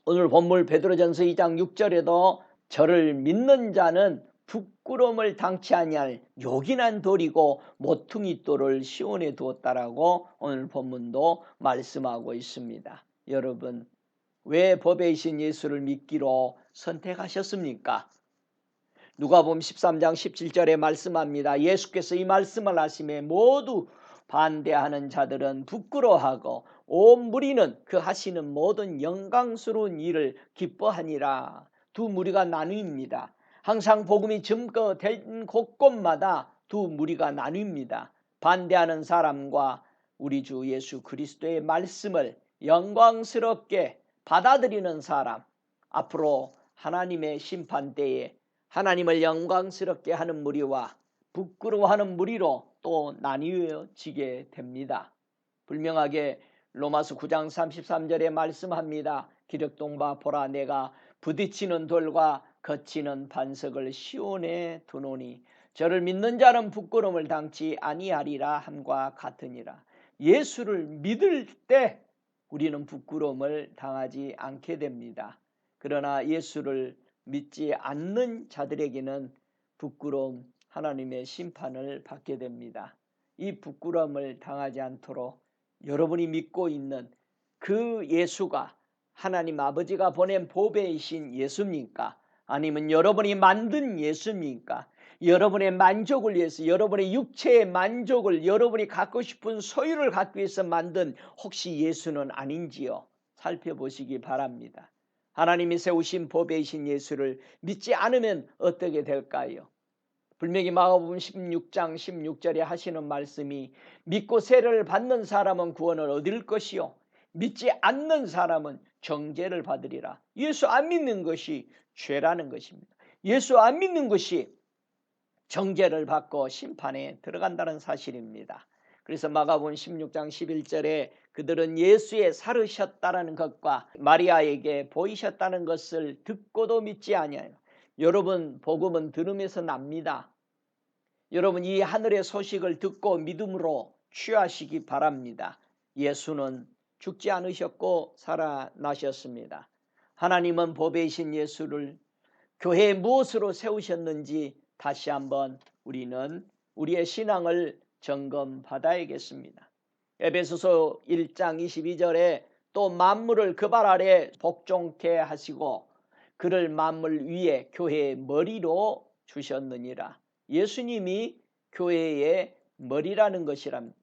오늘 본문 베드로전서 2장 6절에도 저를 믿는 자는 부끄러움을 당치 아니할 요긴한 돌이고 모퉁이 돌을 시온에 두었다라고 오늘 본문도 말씀하고 있습니다. 여러분, 왜 보배이신 예수를 믿기로 선택하셨습니까? 누가복음 13장 17절에 말씀합니다. 예수께서 이 말씀을 하심에 모두 반대하는 자들은 부끄러워하고 온 무리는 그 하시는 모든 영광스러운 일을 기뻐하니라. 두 무리가 나누입니다. 항상 복음이 증거된 곳곳마다 두 무리가 나누입니다. 반대하는 사람과 우리 주 예수 그리스도의 말씀을 영광스럽게 받아들이는 사람, 앞으로 하나님의 심판대에 하나님을 영광스럽게 하는 무리와 부끄러워하는 무리로 또 나뉘어지게 됩니다. 분명하게 로마서 9장 33절에 말씀합니다. 기력동바 보라 내가 부딪히는 돌과 거치는 반석을 시온에 두노니 저를 믿는 자는 부끄러움을 당치 아니하리라 함과 같으니라. 예수를 믿을 때 우리는 부끄러움을 당하지 않게 됩니다. 그러나 예수를 믿지 않는 자들에게는 부끄러움, 하나님의 심판을 받게 됩니다. 이 부끄러움을 당하지 않도록 여러분이 믿고 있는 그 예수가 하나님 아버지가 보낸 보배이신 예수입니까? 아니면 여러분이 만든 예수입니까? 여러분의 만족을 위해서, 여러분의 육체의 만족을, 여러분이 갖고 싶은 소유를 갖기 위해서 만든 혹시 예수는 아닌지요? 살펴보시기 바랍니다. 하나님이 세우신 보배이신 예수를 믿지 않으면 어떻게 될까요? 분명히 마가복음 16장 16절에 하시는 말씀이 믿고 세례를 받는 사람은 구원을 얻을 것이요 믿지 않는 사람은 정죄를 받으리라. 예수 안 믿는 것이 죄라는 것입니다. 예수 안 믿는 것이 정죄를 받고 심판에 들어간다는 사실입니다. 그래서 마가복음 16장 11절에 그들은 예수의 살으셨다는 것과 마리아에게 보이셨다는 것을 듣고도 믿지 아니하여. 여러분, 복음은 들음에서 납니다. 여러분, 이 하늘의 소식을 듣고 믿음으로 취하시기 바랍니다. 예수는 죽지 않으셨고 살아나셨습니다. 하나님은 보배이신 예수를 교회에 무엇으로 세우셨는지 다시 한번 우리는 우리의 신앙을 점검받아야겠습니다. 에베소서 1장 22절에 또 만물을 그 발 아래 복종케 하시고 그를 만물 위에 교회의 머리로 주셨느니라. 예수님이 교회의 머리라는 것이랍니다.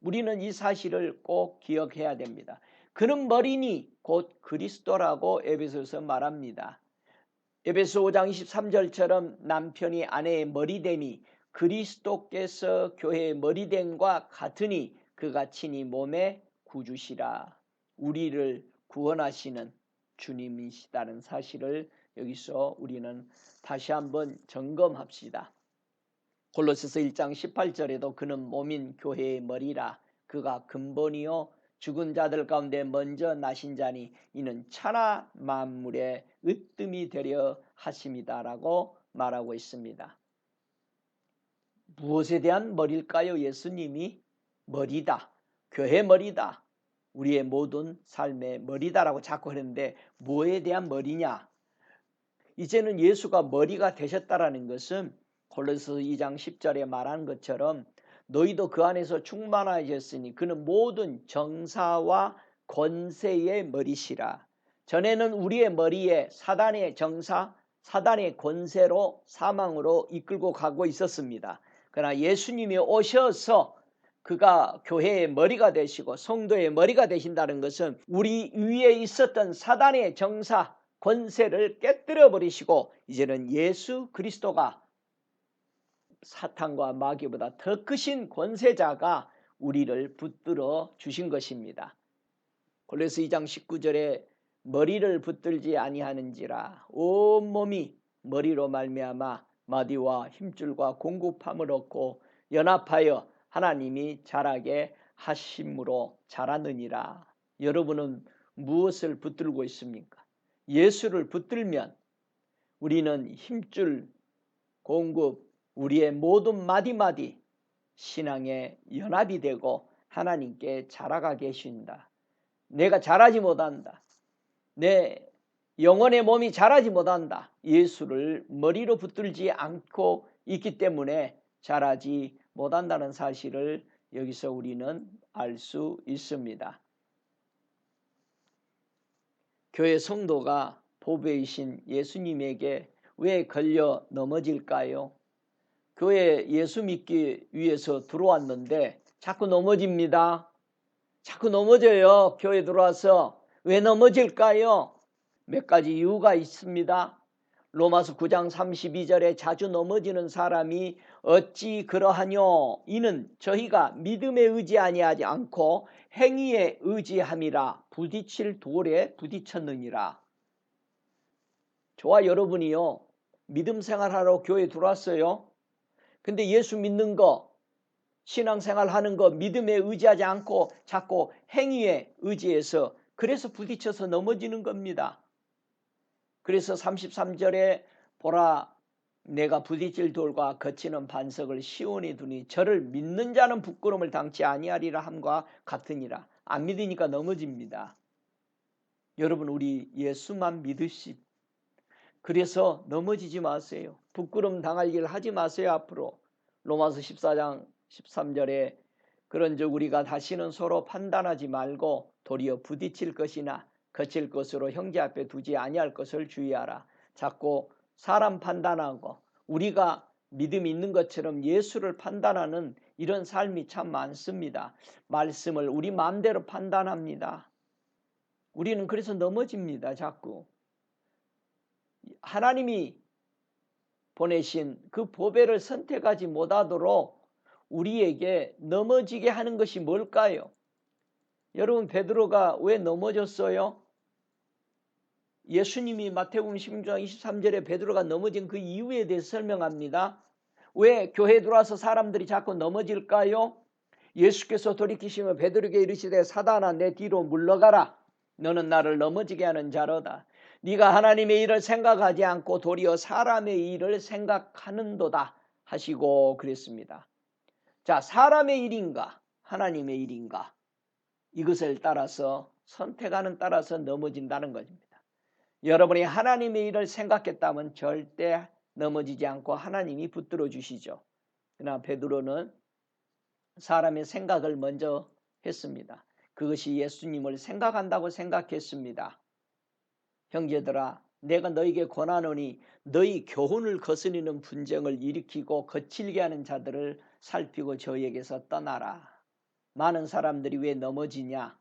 우리는 이 사실을 꼭 기억해야 됩니다. 그는 머리니 곧 그리스도라고 에베소서 말합니다. 에베소 5장 23절처럼 남편이 아내의 머리됨이 그리스도께서 교회의 머리됨과 같으니 그가 친히 몸의 구주시라. 우리를 구원하시는 주님이시다는 사실을 여기서 우리는 다시 한번 점검합시다. 골로새서 1장 18절에도 그는 몸인 교회의 머리라. 그가 근본이요 죽은 자들 가운데 먼저 나신 자니 이는 천하 만물의 으뜸이 되려 하심이다라고 말하고 있습니다. 무엇에 대한 머리일까요? 예수님이 머리다, 교회 머리다, 우리의 모든 삶의 머리다라고 자꾸 하는데 뭐에 대한 머리냐? 이제는 예수가 머리가 되셨다라는 것은 골로새서 2장 10절에 말한 것처럼 너희도 그 안에서 충만하셨으니 그는 모든 정사와 권세의 머리시라. 전에는 우리의 머리에 사단의 정사, 사단의 권세로 사망으로 이끌고 가고 있었습니다. 그러나 예수님이 오셔서 그가 교회의 머리가 되시고 성도의 머리가 되신다는 것은 우리 위에 있었던 사단의 정사, 권세를 깨뜨려 버리시고 이제는 예수 그리스도가 사탄과 마귀보다 더 크신 권세자가 우리를 붙들어 주신 것입니다. 골로새 2장 19절에 머리를 붙들지 아니하는지라 온몸이 머리로 말미암아 마디와 힘줄과 공급함을 얻고 연합하여 하나님이 자라게 하심으로 자라느니라. 여러분은 무엇을 붙들고 있습니까? 예수를 붙들면 우리는 힘줄 공급, 우리의 모든 마디마디 신앙의 연합이 되고 하나님께 자라가게 하신다. 내가 자라지 못한다. 내 영혼의 몸이 자라지 못한다. 예수를 머리로 붙들지 않고 있기 때문에 자라지 못한다는 사실을 여기서 우리는 알 수 있습니다. 교회 성도가 보배이신 예수님에게 왜 걸려 넘어질까요? 교회 예수 믿기 위해서 들어왔는데 자꾸 넘어집니다. 자꾸 넘어져요. 교회 들어와서. 왜 넘어질까요? 몇 가지 이유가 있습니다. 로마서 9장 32절에 자주 넘어지는 사람이 어찌 그러하뇨? 이는 저희가 믿음에 의지하지 않고 행위에 의지함이라 부딪힐 돌에 부딪혔느니라. 저와 여러분이요, 믿음 생활하러 교회 들어왔어요. 근데 예수 믿는 거, 신앙생활 하는 거 믿음에 의지하지 않고 자꾸 행위에 의지해서 그래서 부딪혀서 넘어지는 겁니다. 그래서 33절에 보라 내가 부딪힐 돌과 거치는 반석을 시온에 두니 저를 믿는 자는 부끄러움을 당치 아니하리라 함과 같으니라. 안 믿으니까 넘어집니다. 여러분 우리 예수만 믿으시. 그래서 넘어지지 마세요. 부끄러움 당할 일 하지 마세요. 앞으로 로마서 14장 13절에 그런즉 우리가 다시는 서로 판단하지 말고 도리어 부딪힐 것이나 거칠 것으로 형제 앞에 두지 아니할 것을 주의하라. 자꾸 사람 판단하고 우리가 믿음이 있는 것처럼 예수를 판단하는 이런 삶이 참 많습니다. 말씀을 우리 마음대로 판단합니다. 우리는 그래서 넘어집니다. 자꾸 하나님이 보내신 그 보배를 선택하지 못하도록 우리에게 넘어지게 하는 것이 뭘까요? 여러분 베드로가 왜 넘어졌어요? 예수님이 마태복음 16장 23절에 베드로가 넘어진 그 이유에 대해서 설명합니다. 왜 교회에 들어와서 사람들이 자꾸 넘어질까요? 예수께서 돌이키시며 베드로에게 이르시되 사단아 내 뒤로 물러가라. 너는 나를 넘어지게 하는 자로다. 네가 하나님의 일을 생각하지 않고 도리어 사람의 일을 생각하는도다 하시고 그랬습니다. 자, 사람의 일인가 하나님의 일인가 이것을 따라서 선택하는 따라서 넘어진다는 것입니다. 여러분이 하나님의 일을 생각했다면 절대 넘어지지 않고 하나님이 붙들어 주시죠. 그러나 베드로는 사람의 생각을 먼저 했습니다. 그것이 예수님을 생각한다고 생각했습니다. 형제들아, 내가 너에게 권하노니 너희 교훈을 거스르는 분쟁을 일으키고 거칠게 하는 자들을 살피고 저에게서 떠나라. 많은 사람들이 왜 넘어지냐?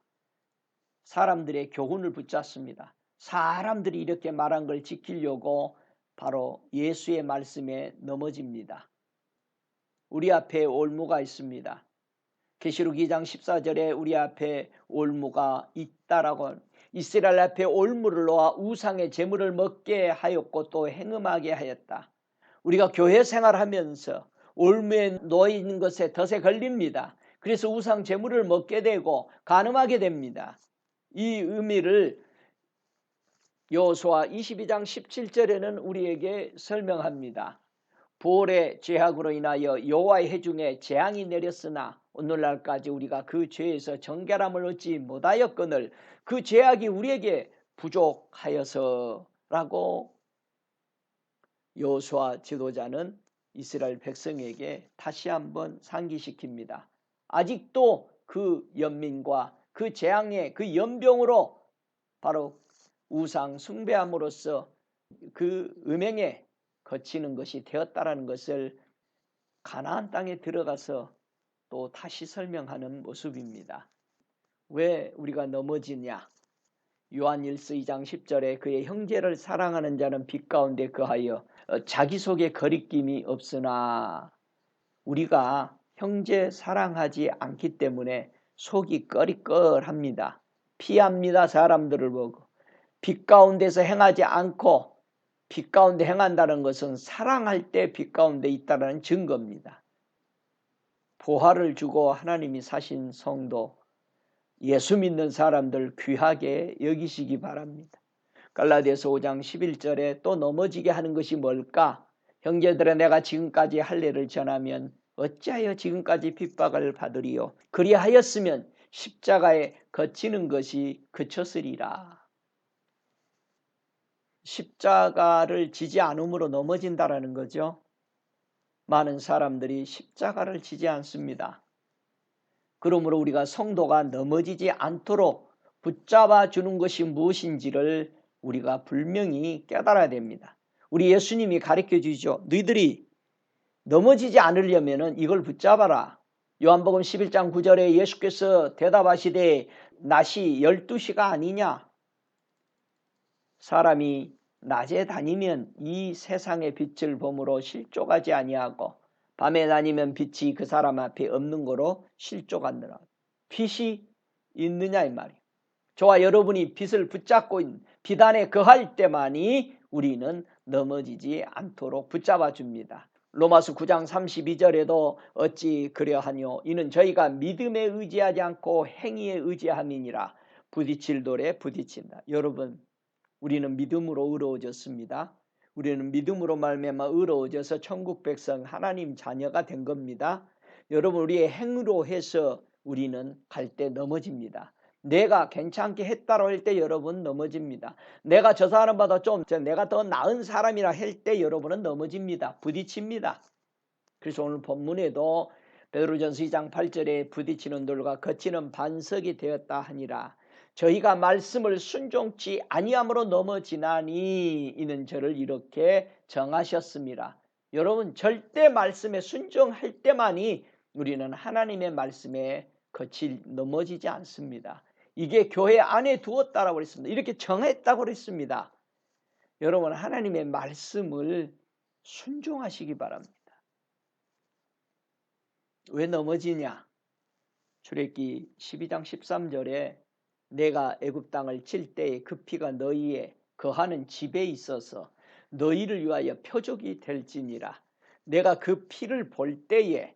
사람들의 교훈을 붙잡습니다. 사람들이 이렇게 말한 걸 지키려고 바로 예수의 말씀에 넘어집니다. 우리 앞에 올무가 있습니다. 계시록 2장 14절에 우리 앞에 올무가 있다라고, 이스라엘 앞에 올무를 놓아 우상의 제물을 먹게 하였고 또 행음하게 하였다. 우리가 교회 생활하면서 올무에 놓여 있는 것에 덫에 걸립니다. 그래서 우상 제물을 먹게 되고 간음하게 됩니다. 이 의미를 여호수아 22장 17절에는 우리에게 설명합니다. 부올의 죄악으로 인하여 여호와의 회중에 재앙이 내렸으나 오늘날까지 우리가 그 죄에서 정결함을 얻지 못하였거늘 그 죄악이 우리에게 부족하여서라고 여호수아 지도자는 이스라엘 백성에게 다시 한번 상기시킵니다. 아직도 그 연민과 그 재앙의 그 연병으로 바로 우상 숭배함으로써 그 음행에 거치는 것이 되었다라는 것을 가나안 땅에 들어가서 또 다시 설명하는 모습입니다. 왜 우리가 넘어지냐? 요한일서 2장 10절에 그의 형제를 사랑하는 자는 빛 가운데 거하여 자기 속에 거리낌이 없으나, 우리가 형제 사랑하지 않기 때문에 속이 꺼리꺼합니다. 피합니다. 사람들을 보고. 빛 가운데서 행하지 않고 빛 가운데 행한다는 것은 사랑할 때 빛 가운데 있다는 증거입니다. 보화를 주고 하나님이 사신 성도, 예수 믿는 사람들 귀하게 여기시기 바랍니다. 갈라디아서 5장 11절에 또 넘어지게 하는 것이 뭘까? 형제들아, 내가 지금까지 할례를 전하면 어찌하여 지금까지 핍박을 받으리요? 그리하였으면 십자가에 거치는 것이 그쳤으리라. 십자가를 지지 않음으로 넘어진다라는 거죠. 많은 사람들이 십자가를 지지 않습니다. 그러므로 우리가 성도가 넘어지지 않도록 붙잡아 주는 것이 무엇인지를 우리가 분명히 깨달아야 됩니다. 우리 예수님이 가르쳐 주시죠. 너희들이 넘어지지 않으려면 이걸 붙잡아라. 요한복음 11장 9절에 예수께서 대답하시되 낮이 12시가 아니냐? 사람이 낮에 다니면 이 세상의 빛을 보므로 실족하지 아니하고 밤에 다니면 빛이 그 사람 앞에 없는 거로 실족하느라. 빛이 있느냐 이 말이에요. 저와 여러분이 빛을 붙잡고 있는 빛 안에 거할 때만이 우리는 넘어지지 않도록 붙잡아 줍니다. 로마서 9장 32절에도 어찌 그려하뇨? 이는 저희가 믿음에 의지하지 않고 행위에 의지함이니라. 부딪힐 돌에 부딪힌다. 여러분, 우리는 믿음으로 의로워졌습니다. 우리는 믿음으로 말미암아 의로워져서 천국 백성 하나님 자녀가 된 겁니다. 여러분, 우리의 행위로 해서 우리는 갈 때 넘어집니다. 내가 괜찮게 했다고 할 때 여러분 넘어집니다. 내가 저 사람보다 좀 내가 더 나은 사람이라 할 때 여러분은 넘어집니다. 부딪힙니다. 그래서 오늘 본문에도 베드로전서 2장 8절에 부딪히는 돌과 거치는 반석이 되었다 하니라. 저희가 말씀을 순종치 아니함으로 넘어지나니 이는 저를 이렇게 정하셨습니다. 여러분, 절대 말씀에 순종할 때만이 우리는 하나님의 말씀에 넘어지지 않습니다. 이게 교회 안에 두었다라고 그랬습니다. 이렇게 정했다고 그랬습니다. 여러분, 하나님의 말씀을 순종하시기 바랍니다. 왜 넘어지냐? 출애굽기 12장 13절에 내가 애굽 땅을 칠 때에 그 피가 너희의 거하는 집에 있어서 너희를 위하여 표적이 될지니라. 내가 그 피를 볼 때에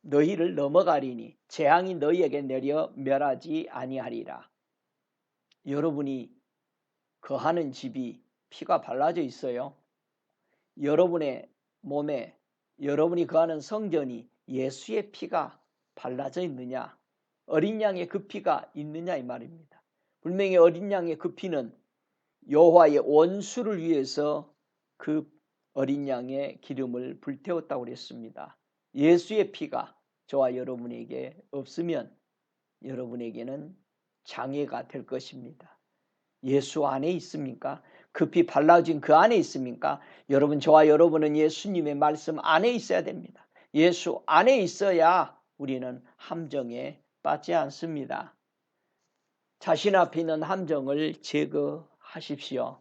너희를 넘어가리니 재앙이 너희에게 내려 멸하지 아니하리라. 여러분이 거하는 집이 피가 발라져 있어요. 여러분의 몸에 여러분이 거하는 성전이 예수의 피가 발라져 있느냐? 어린 양의 그 피가 있느냐 이 말입니다. 분명히 어린 양의 그 피는 여호와의 원수를 위해서 그 어린 양의 기름을 불태웠다고 그랬습니다. 예수의 피가 저와 여러분에게 없으면 여러분에게는 장애가 될 것입니다. 예수 안에 있습니까? 그 피 발라진 그 안에 있습니까? 여러분, 저와 여러분은 예수님의 말씀 안에 있어야 됩니다. 예수 안에 있어야 우리는 함정에 빠지지 않습니다. 자신 앞에 있는 함정을 제거하십시오.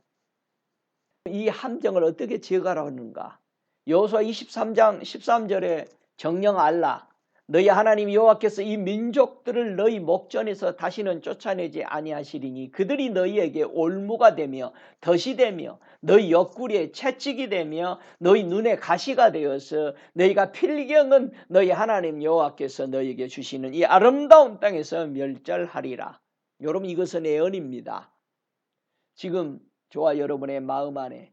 이 함정을 어떻게 제거하는가? 여호수아 23장 13절에 정령 알라 너희 하나님 여호와께서 이 민족들을 너희 목전에서 다시는 쫓아내지 아니하시리니 그들이 너희에게 올무가 되며 덫이 되며 너희 옆구리에 채찍이 되며 너희 눈에 가시가 되어서 너희가 필경은 너희 하나님 여호와께서 너희에게 주시는 이 아름다운 땅에서 멸절하리라. 여러분, 이것은 예언입니다. 지금 저와 여러분의 마음 안에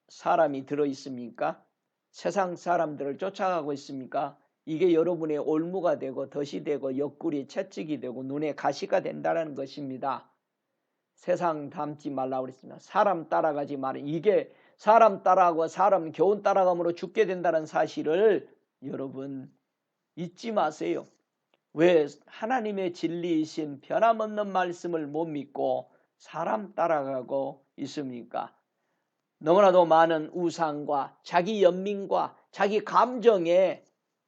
사람이 들어있습니까? 세상 사람들을 쫓아가고 있습니까? 이게 여러분의 올무가 되고 덫이 되고 옆구리에 채찍이 되고 눈에 가시가 된다는 것입니다. 세상 닮지 말라고 그랬습니다. 사람 따라가지 마라. 이게 사람 따라가고 사람 교훈 따라감으로 죽게 된다는 사실을 여러분 잊지 마세요. 왜 하나님의 진리이신 변함없는 말씀을 못 믿고 사람 따라가고 있습니까? 너무나도 많은 우상과 자기 연민과 자기 감정에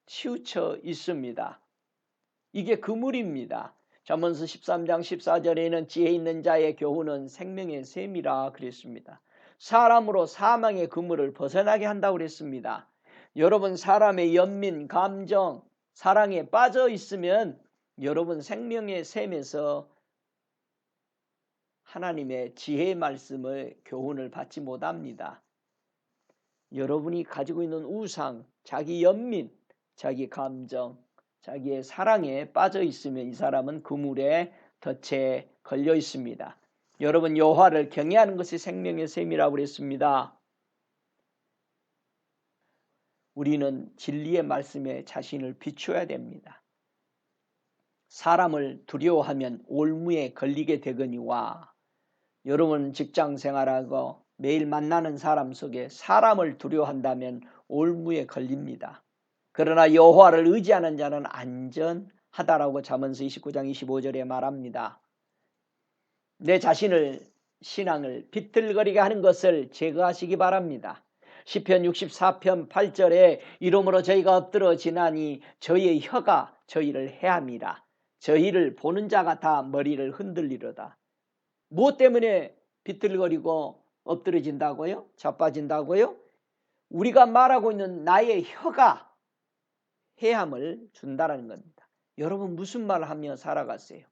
치우쳐 있습니다. 이게 그물입니다. 잠언서 13장 14절에는 지혜 있는 자의 교훈은 생명의 샘이라 그랬습니다. 사람으로 사망의 그물을 벗어나게 한다고 그랬습니다. 여러분, 사람의 연민, 감정, 사랑에 빠져 있으면 여러분 생명의 샘에서 하나님의 지혜의 말씀을 교훈을 받지 못합니다. 여러분이 가지고 있는 우상, 자기 연민, 자기 감정, 자기의 사랑에 빠져 있으면 이 사람은 그물에 덫에 걸려 있습니다. 여러분, 여호와를 경외하는 것이 생명의 샘이라고 그랬습니다. 우리는 진리의 말씀에 자신을 비춰야 됩니다. 사람을 두려워하면 올무에 걸리게 되거니와 여러분 직장 생활하고 매일 만나는 사람 속에 사람을 두려워한다면 올무에 걸립니다. 그러나 여호와를 의지하는 자는 안전하다라고 잠언서 29장 25절에 말합니다. 내 자신을 신앙을 비틀거리게 하는 것을 제거하시기 바랍니다. 시편 64편 8절에 이러므로 저희가 엎드러지나니 저희의 혀가 저희를 해함이라. 저희를 보는 자가 다 머리를 흔들리로다. 무엇 때문에 비틀거리고 엎드러진다고요? 자빠진다고요? 우리가 말하고 있는 나의 혀가 해함을 준다는 겁니다. 여러분, 무슨 말을 하며 살아가세요?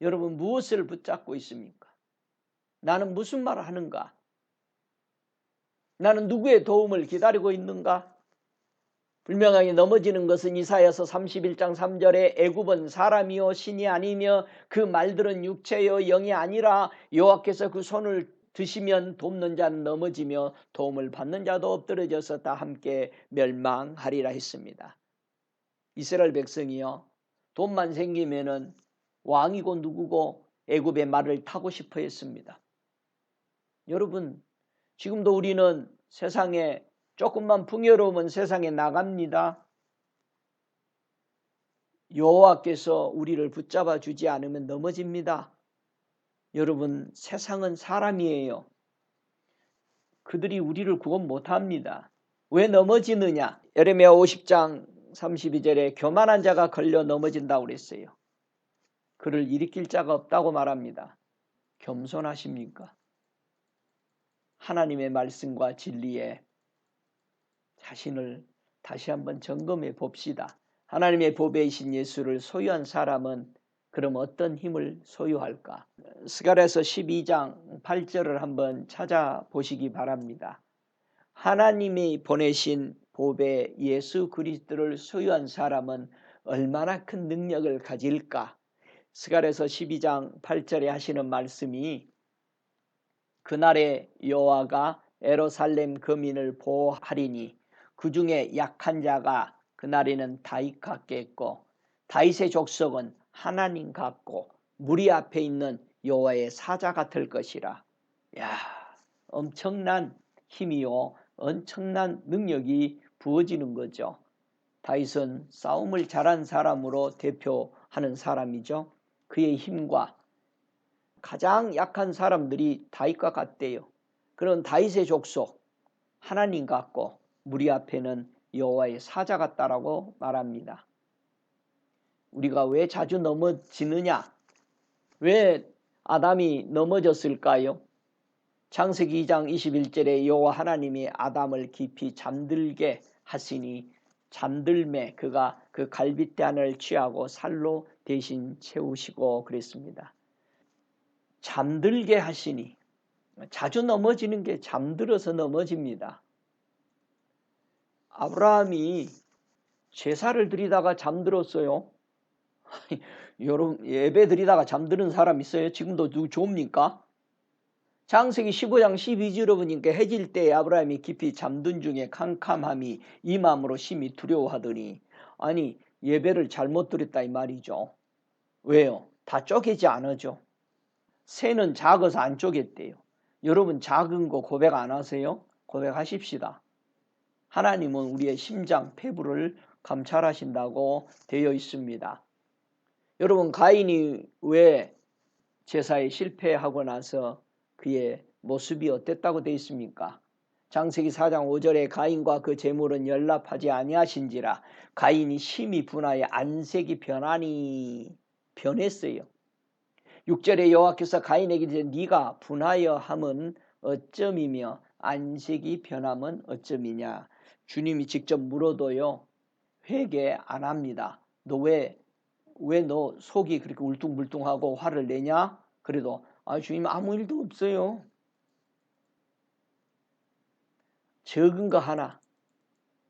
여러분, 무엇을 붙잡고 있습니까? 나는 무슨 말을 하는가? 나는 누구의 도움을 기다리고 있는가? 분명하게 넘어지는 것은 이사야서 31장 3절에 애굽은 사람이요 신이 아니며 그 말들은 육체요 영이 아니라 여호와께서 그 손을 드시면 돕는 자는 넘어지며 도움을 받는 자도 엎드러져서 다 함께 멸망하리라 했습니다. 이스라엘 백성이요, 돈만 생기면은 왕이고 누구고 애굽의 말을 타고 싶어 했습니다. 여러분, 지금도 우리는 세상에 조금만 풍요로우면 세상에 나갑니다. 여호와께서 우리를 붙잡아 주지 않으면 넘어집니다. 여러분, 세상은 사람이에요. 그들이 우리를 구원 못합니다. 왜 넘어지느냐? 예레미야 50장 32절에 교만한 자가 걸려 넘어진다고 그랬어요. 그를 일으킬 자가 없다고 말합니다. 겸손하십니까? 하나님의 말씀과 진리에 자신을 다시 한번 점검해 봅시다. 하나님의 보배이신 예수를 소유한 사람은 그럼 어떤 힘을 소유할까? 스가랴서 12장 8절을 한번 찾아보시기 바랍니다. 하나님이 보내신 보배 예수 그리스도를 소유한 사람은 얼마나 큰 능력을 가질까? 스가랴서 12장 8절에 하시는 말씀이 그날에 여호와가 예루살렘 거민을 보호하리니 그 중에 약한 자가 그날에는 다윗 같겠고 다윗의 족속은 하나님 같고 무리 앞에 있는 여호와의 사자가 될 것이라. 야, 엄청난 힘이요, 엄청난 능력이 부어지는 거죠. 다윗은 싸움을 잘한 사람으로 대표하는 사람이죠. 그의 힘과 가장 약한 사람들이 다윗과 같대요. 그런 다윗의 족속, 하나님 같고 무리 앞에는 여호와의 사자 같다라고 말합니다. 우리가 왜 자주 넘어지느냐? 왜 아담이 넘어졌을까요? 창세기 2장 21절에 여호와 하나님이 아담을 깊이 잠들게 하시니 잠들매 그가 그 갈빗대안을 취하고 살로 대신 채우시고 그랬습니다. 잠들게 하시니, 자주 넘어지는 게 잠들어서 넘어집니다. 아브라함이 제사를 드리다가 잠들었어요. 여러분, 예배 드리다가 잠드는 사람 있어요? 지금도 누구 좋습니까? 창세기 15장 12절에 보니까 해질 때에 아브라함이 깊이 잠든 중에 캄캄함이 임함으로 심히 두려워하더니, 아니 예배를 잘못 드렸다 이 말이죠. 왜요? 다 쪼개지 않으죠. 새는 작아서 안 쪼갰대요. 여러분 작은 거 고백 안 하세요? 고백하십시다. 하나님은 우리의 심장 폐부를 감찰하신다고 되어 있습니다. 여러분, 가인이 왜 제사에 실패하고 나서 그의 모습이 어땠다고 되어 있습니까? 창세기 4장 5절에 가인과 그 제물은 연락하지 아니하신지라 가인이 심히 분하여 안색이 변했어요. 6절에 여호와께서 가인에게 이르시되 네가 분하여 함은 어쩜이며 안색이 변함은 어쩜이냐. 주님이 직접 물어도요 회개 안 합니다. 너 왜 너 속이 그렇게 울퉁불퉁하고 화를 내냐? 그래도 주님 아무 일도 없어요. 적은 거 하나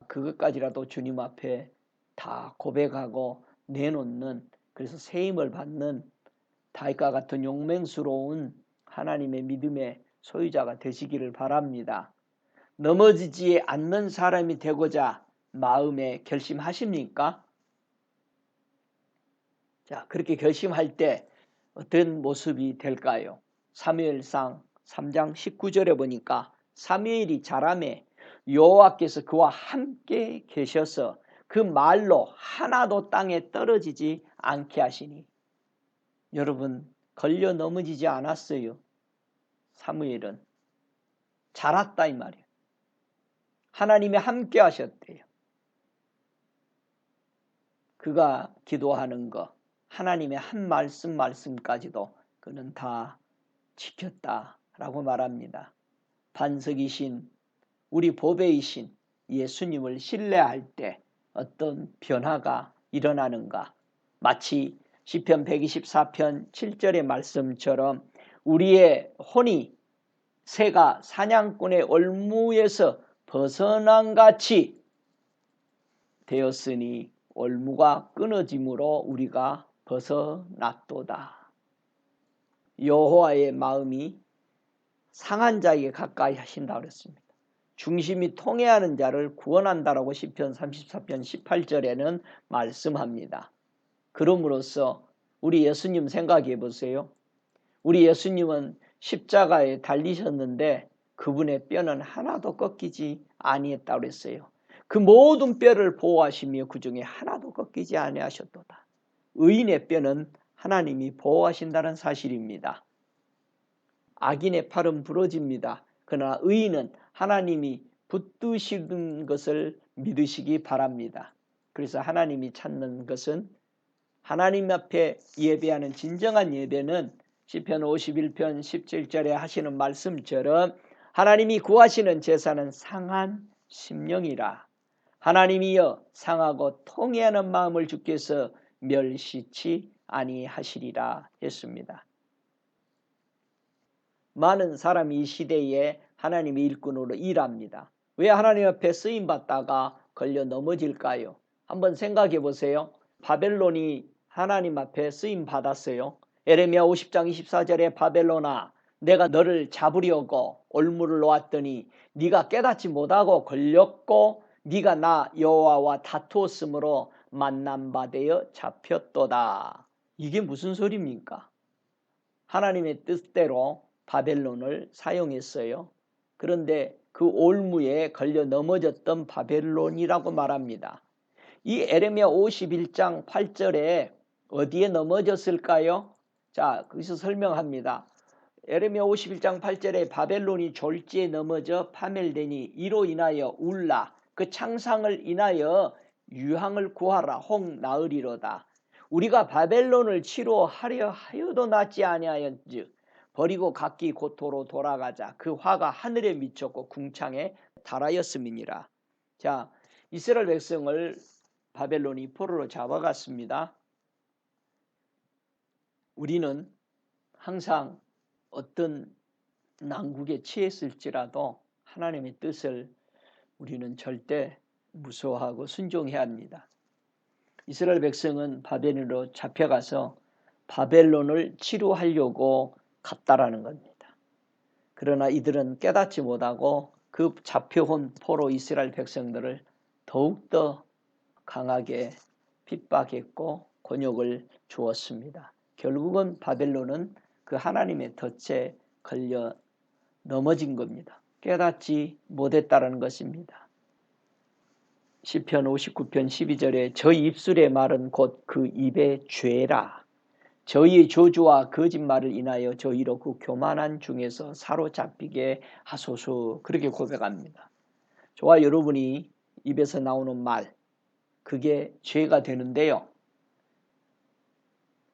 그것까지라도 주님 앞에 다 고백하고 내놓는, 그래서 세임을 받는 다윗과 같은 용맹스러운 하나님의 믿음의 소유자가 되시기를 바랍니다. 넘어지지 않는 사람이 되고자 마음에 결심하십니까? 자, 그렇게 결심할 때 어떤 모습이 될까요? 사무엘상 3장 19절에 보니까 사무엘이 자라매 여호와께서 그와 함께 계셔서 그 말로 하나도 땅에 떨어지지 않게 하시니. 여러분, 걸려 넘어지지 않았어요. 사무엘은 자랐다 이 말이에요. 하나님이 함께 하셨대요. 그가 기도하는 거, 하나님의 한 말씀까지도 그는 다 지켰다라고 말합니다. 반석이신 우리 보배이신 예수님을 신뢰할 때 어떤 변화가 일어나는가? 마치 시편 124편 7절의 말씀처럼 우리의 혼이 새가 사냥꾼의 올무에서 벗어난 같이 되었으니 올무가 끊어짐으로 우리가 벗어났도다. 여호와의 마음이 상한 자에게 가까이 하신다고 그랬습니다. 중심이 통해하는 자를 구원한다라고 시편 34편 18절에는 말씀합니다. 그럼으로써 우리 예수님 생각해 보세요. 우리 예수님은 십자가에 달리셨는데 그분의 뼈는 하나도 꺾이지 아니했다고 그랬어요. 그 모든 뼈를 보호하시며 그 중에 하나도 꺾이지 아니하셨도다. 의인의 뼈는 하나님이 보호하신다는 사실입니다. 악인의 팔은 부러집니다. 그러나 의인은 하나님이 붙드시는 것을 믿으시기 바랍니다. 그래서 하나님이 찾는 것은, 하나님 앞에 예배하는 진정한 예배는 시편 51편 17절에 하시는 말씀처럼 하나님이 구하시는 제사는 상한 심령이라. 하나님이여 상하고 통회하는 마음을 주께서 멸시치 아니하시리라 했습니다. 많은 사람이 이 시대에 하나님의 일꾼으로 일합니다. 왜 하나님 앞에 쓰임받다가 걸려 넘어질까요? 한번 생각해 보세요. 바벨론이 하나님 앞에 쓰임받았어요. 에레미야 50장 24절에 바벨론아 내가 너를 잡으려고 올무를 놓았더니 네가 깨닫지 못하고 걸렸고 네가 나 여호와와 다투었으므로 만난바 되어 잡혔도다. 이게 무슨 소리입니까? 하나님의 뜻대로 바벨론을 사용했어요. 그런데 그 올무에 걸려 넘어졌던 바벨론이라고 말합니다. 이 에레미야 51장 8절에 어디에 넘어졌을까요? 자, 거기서 설명합니다. 에레미야 51장 8절에 바벨론이 졸지에 넘어져 파멸되니 이로 인하여 울라. 그 창상을 인하여 유황을 구하라. 혹 나으리로다. 우리가 바벨론을 치료하려 하여도 낫지 아니하였즉 버리고 각기 고토로 돌아가자. 그 화가 하늘에 미쳤고 궁창에 달하였음이니라. 자, 이스라엘 백성을 바벨론이 포로로 잡아갔습니다. 우리는 항상 어떤 난국에 처했을지라도 하나님의 뜻을 우리는 절대 무서워하고 순종해야 합니다. 이스라엘 백성은 바벨론으로 잡혀가서 바벨론을 치료하려고 갔다라는 겁니다. 그러나 이들은 깨닫지 못하고 그 잡혀온 포로 이스라엘 백성들을 더욱더 강하게 핍박했고 곤욕을 주었습니다. 결국은 바벨론은 그 하나님의 덫에 걸려 넘어진 겁니다. 깨닫지 못했다는 것입니다. 시편 59편 12절에 저 입술의 말은 곧 그 입의 죄라. 저희의 저주와 거짓말을 인하여 저희로 그 교만한 중에서 사로잡히게 하소서. 그렇게 고백합니다. 저와 여러분이 입에서 나오는 말, 그게 죄가 되는데요.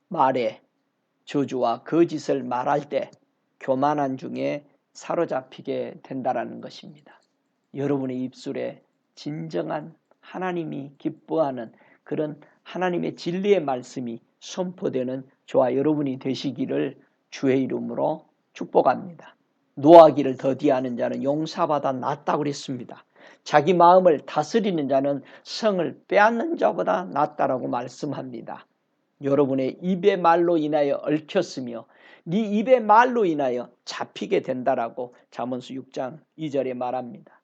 말에 저주와 거짓을 말할 때 교만한 중에 사로잡히게 된다는 것입니다. 여러분의 입술에 진정한 하나님이 기뻐하는 그런 하나님의 진리의 말씀이 선포되는 저와 여러분이 되시기를 주의 이름으로 축복합니다. 노하기를 더디하는 자는 용사보다 낫다고 그랬습니다. 자기 마음을 다스리는 자는 성을 빼앗는 자보다 낫다라고 말씀합니다. 여러분의 입의 말로 인하여 얽혔으며 네 입의 말로 인하여 잡히게 된다라고 잠언서 6장 2절에 말합니다.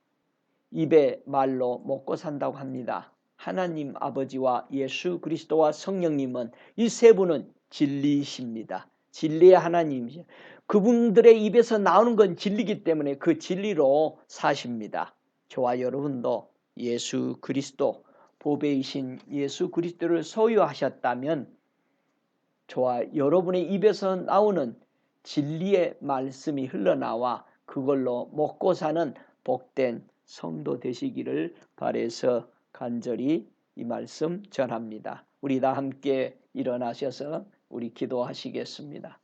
입의 말로 먹고 산다고 합니다. 하나님 아버지와 예수 그리스도와 성령님은 이 세 분은 진리이십니다. 진리의 하나님이죠. 그분들의 입에서 나오는 건 진리이기 때문에 그 진리로 사십니다. 저와 여러분도 예수 그리스도, 보배이신 예수 그리스도를 소유하셨다면 저와 여러분의 입에서 나오는 진리의 말씀이 흘러나와 그걸로 먹고 사는 복된 성도 되시기를 바라서 간절히 이 말씀 전합니다. 우리 다 함께 일어나셔서 우리 기도하시겠습니다.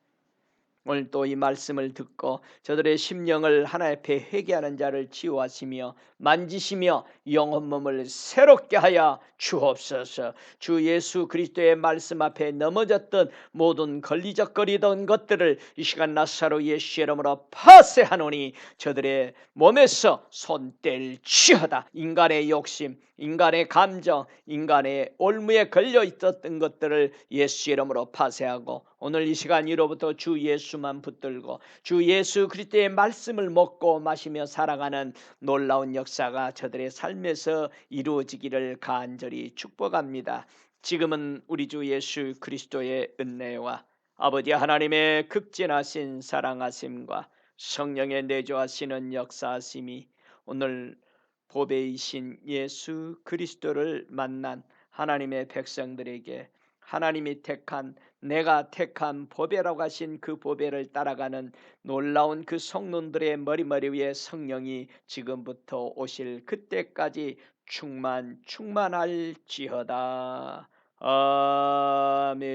오늘 또 이 말씀을 듣고 저들의 심령을 하나님 앞에 회개하는 자를 치유하시며 만지시며 영혼 몸을 새롭게 하여 주옵소서. 주 예수 그리스도의 말씀 앞에 넘어졌던 모든 걸리적거리던 것들을 이 시간 나사로 예수 이름으로 파쇄하노니 저들의 몸에서 손뗄지어다. 인간의 욕심, 인간의 감정, 인간의 올무에 걸려 있었던 것들을 예수 이름으로 파쇄하고 오늘 이 시간 이로부터 주 예수만 붙들고 주 예수 그리스도의 말씀을 먹고 마시며 살아가는 놀라운 역사가 저들의 삶에서 이루어지기를 간절히 축복합니다. 지금은 우리 주 예수 그리스도의 은혜와 아버지 하나님의 극진하신 사랑하심과 성령의 내주하시는 역사하심이 오늘 보배이신 예수 그리스도를 만난 하나님의 백성들에게 하나님이 택한 내가 택한 보배라고 하신 그 보배를 따라가는 놀라운 그 성론들의 머리 위에 성령이 지금부터 오실 그때까지 충만할지어다. 아멘.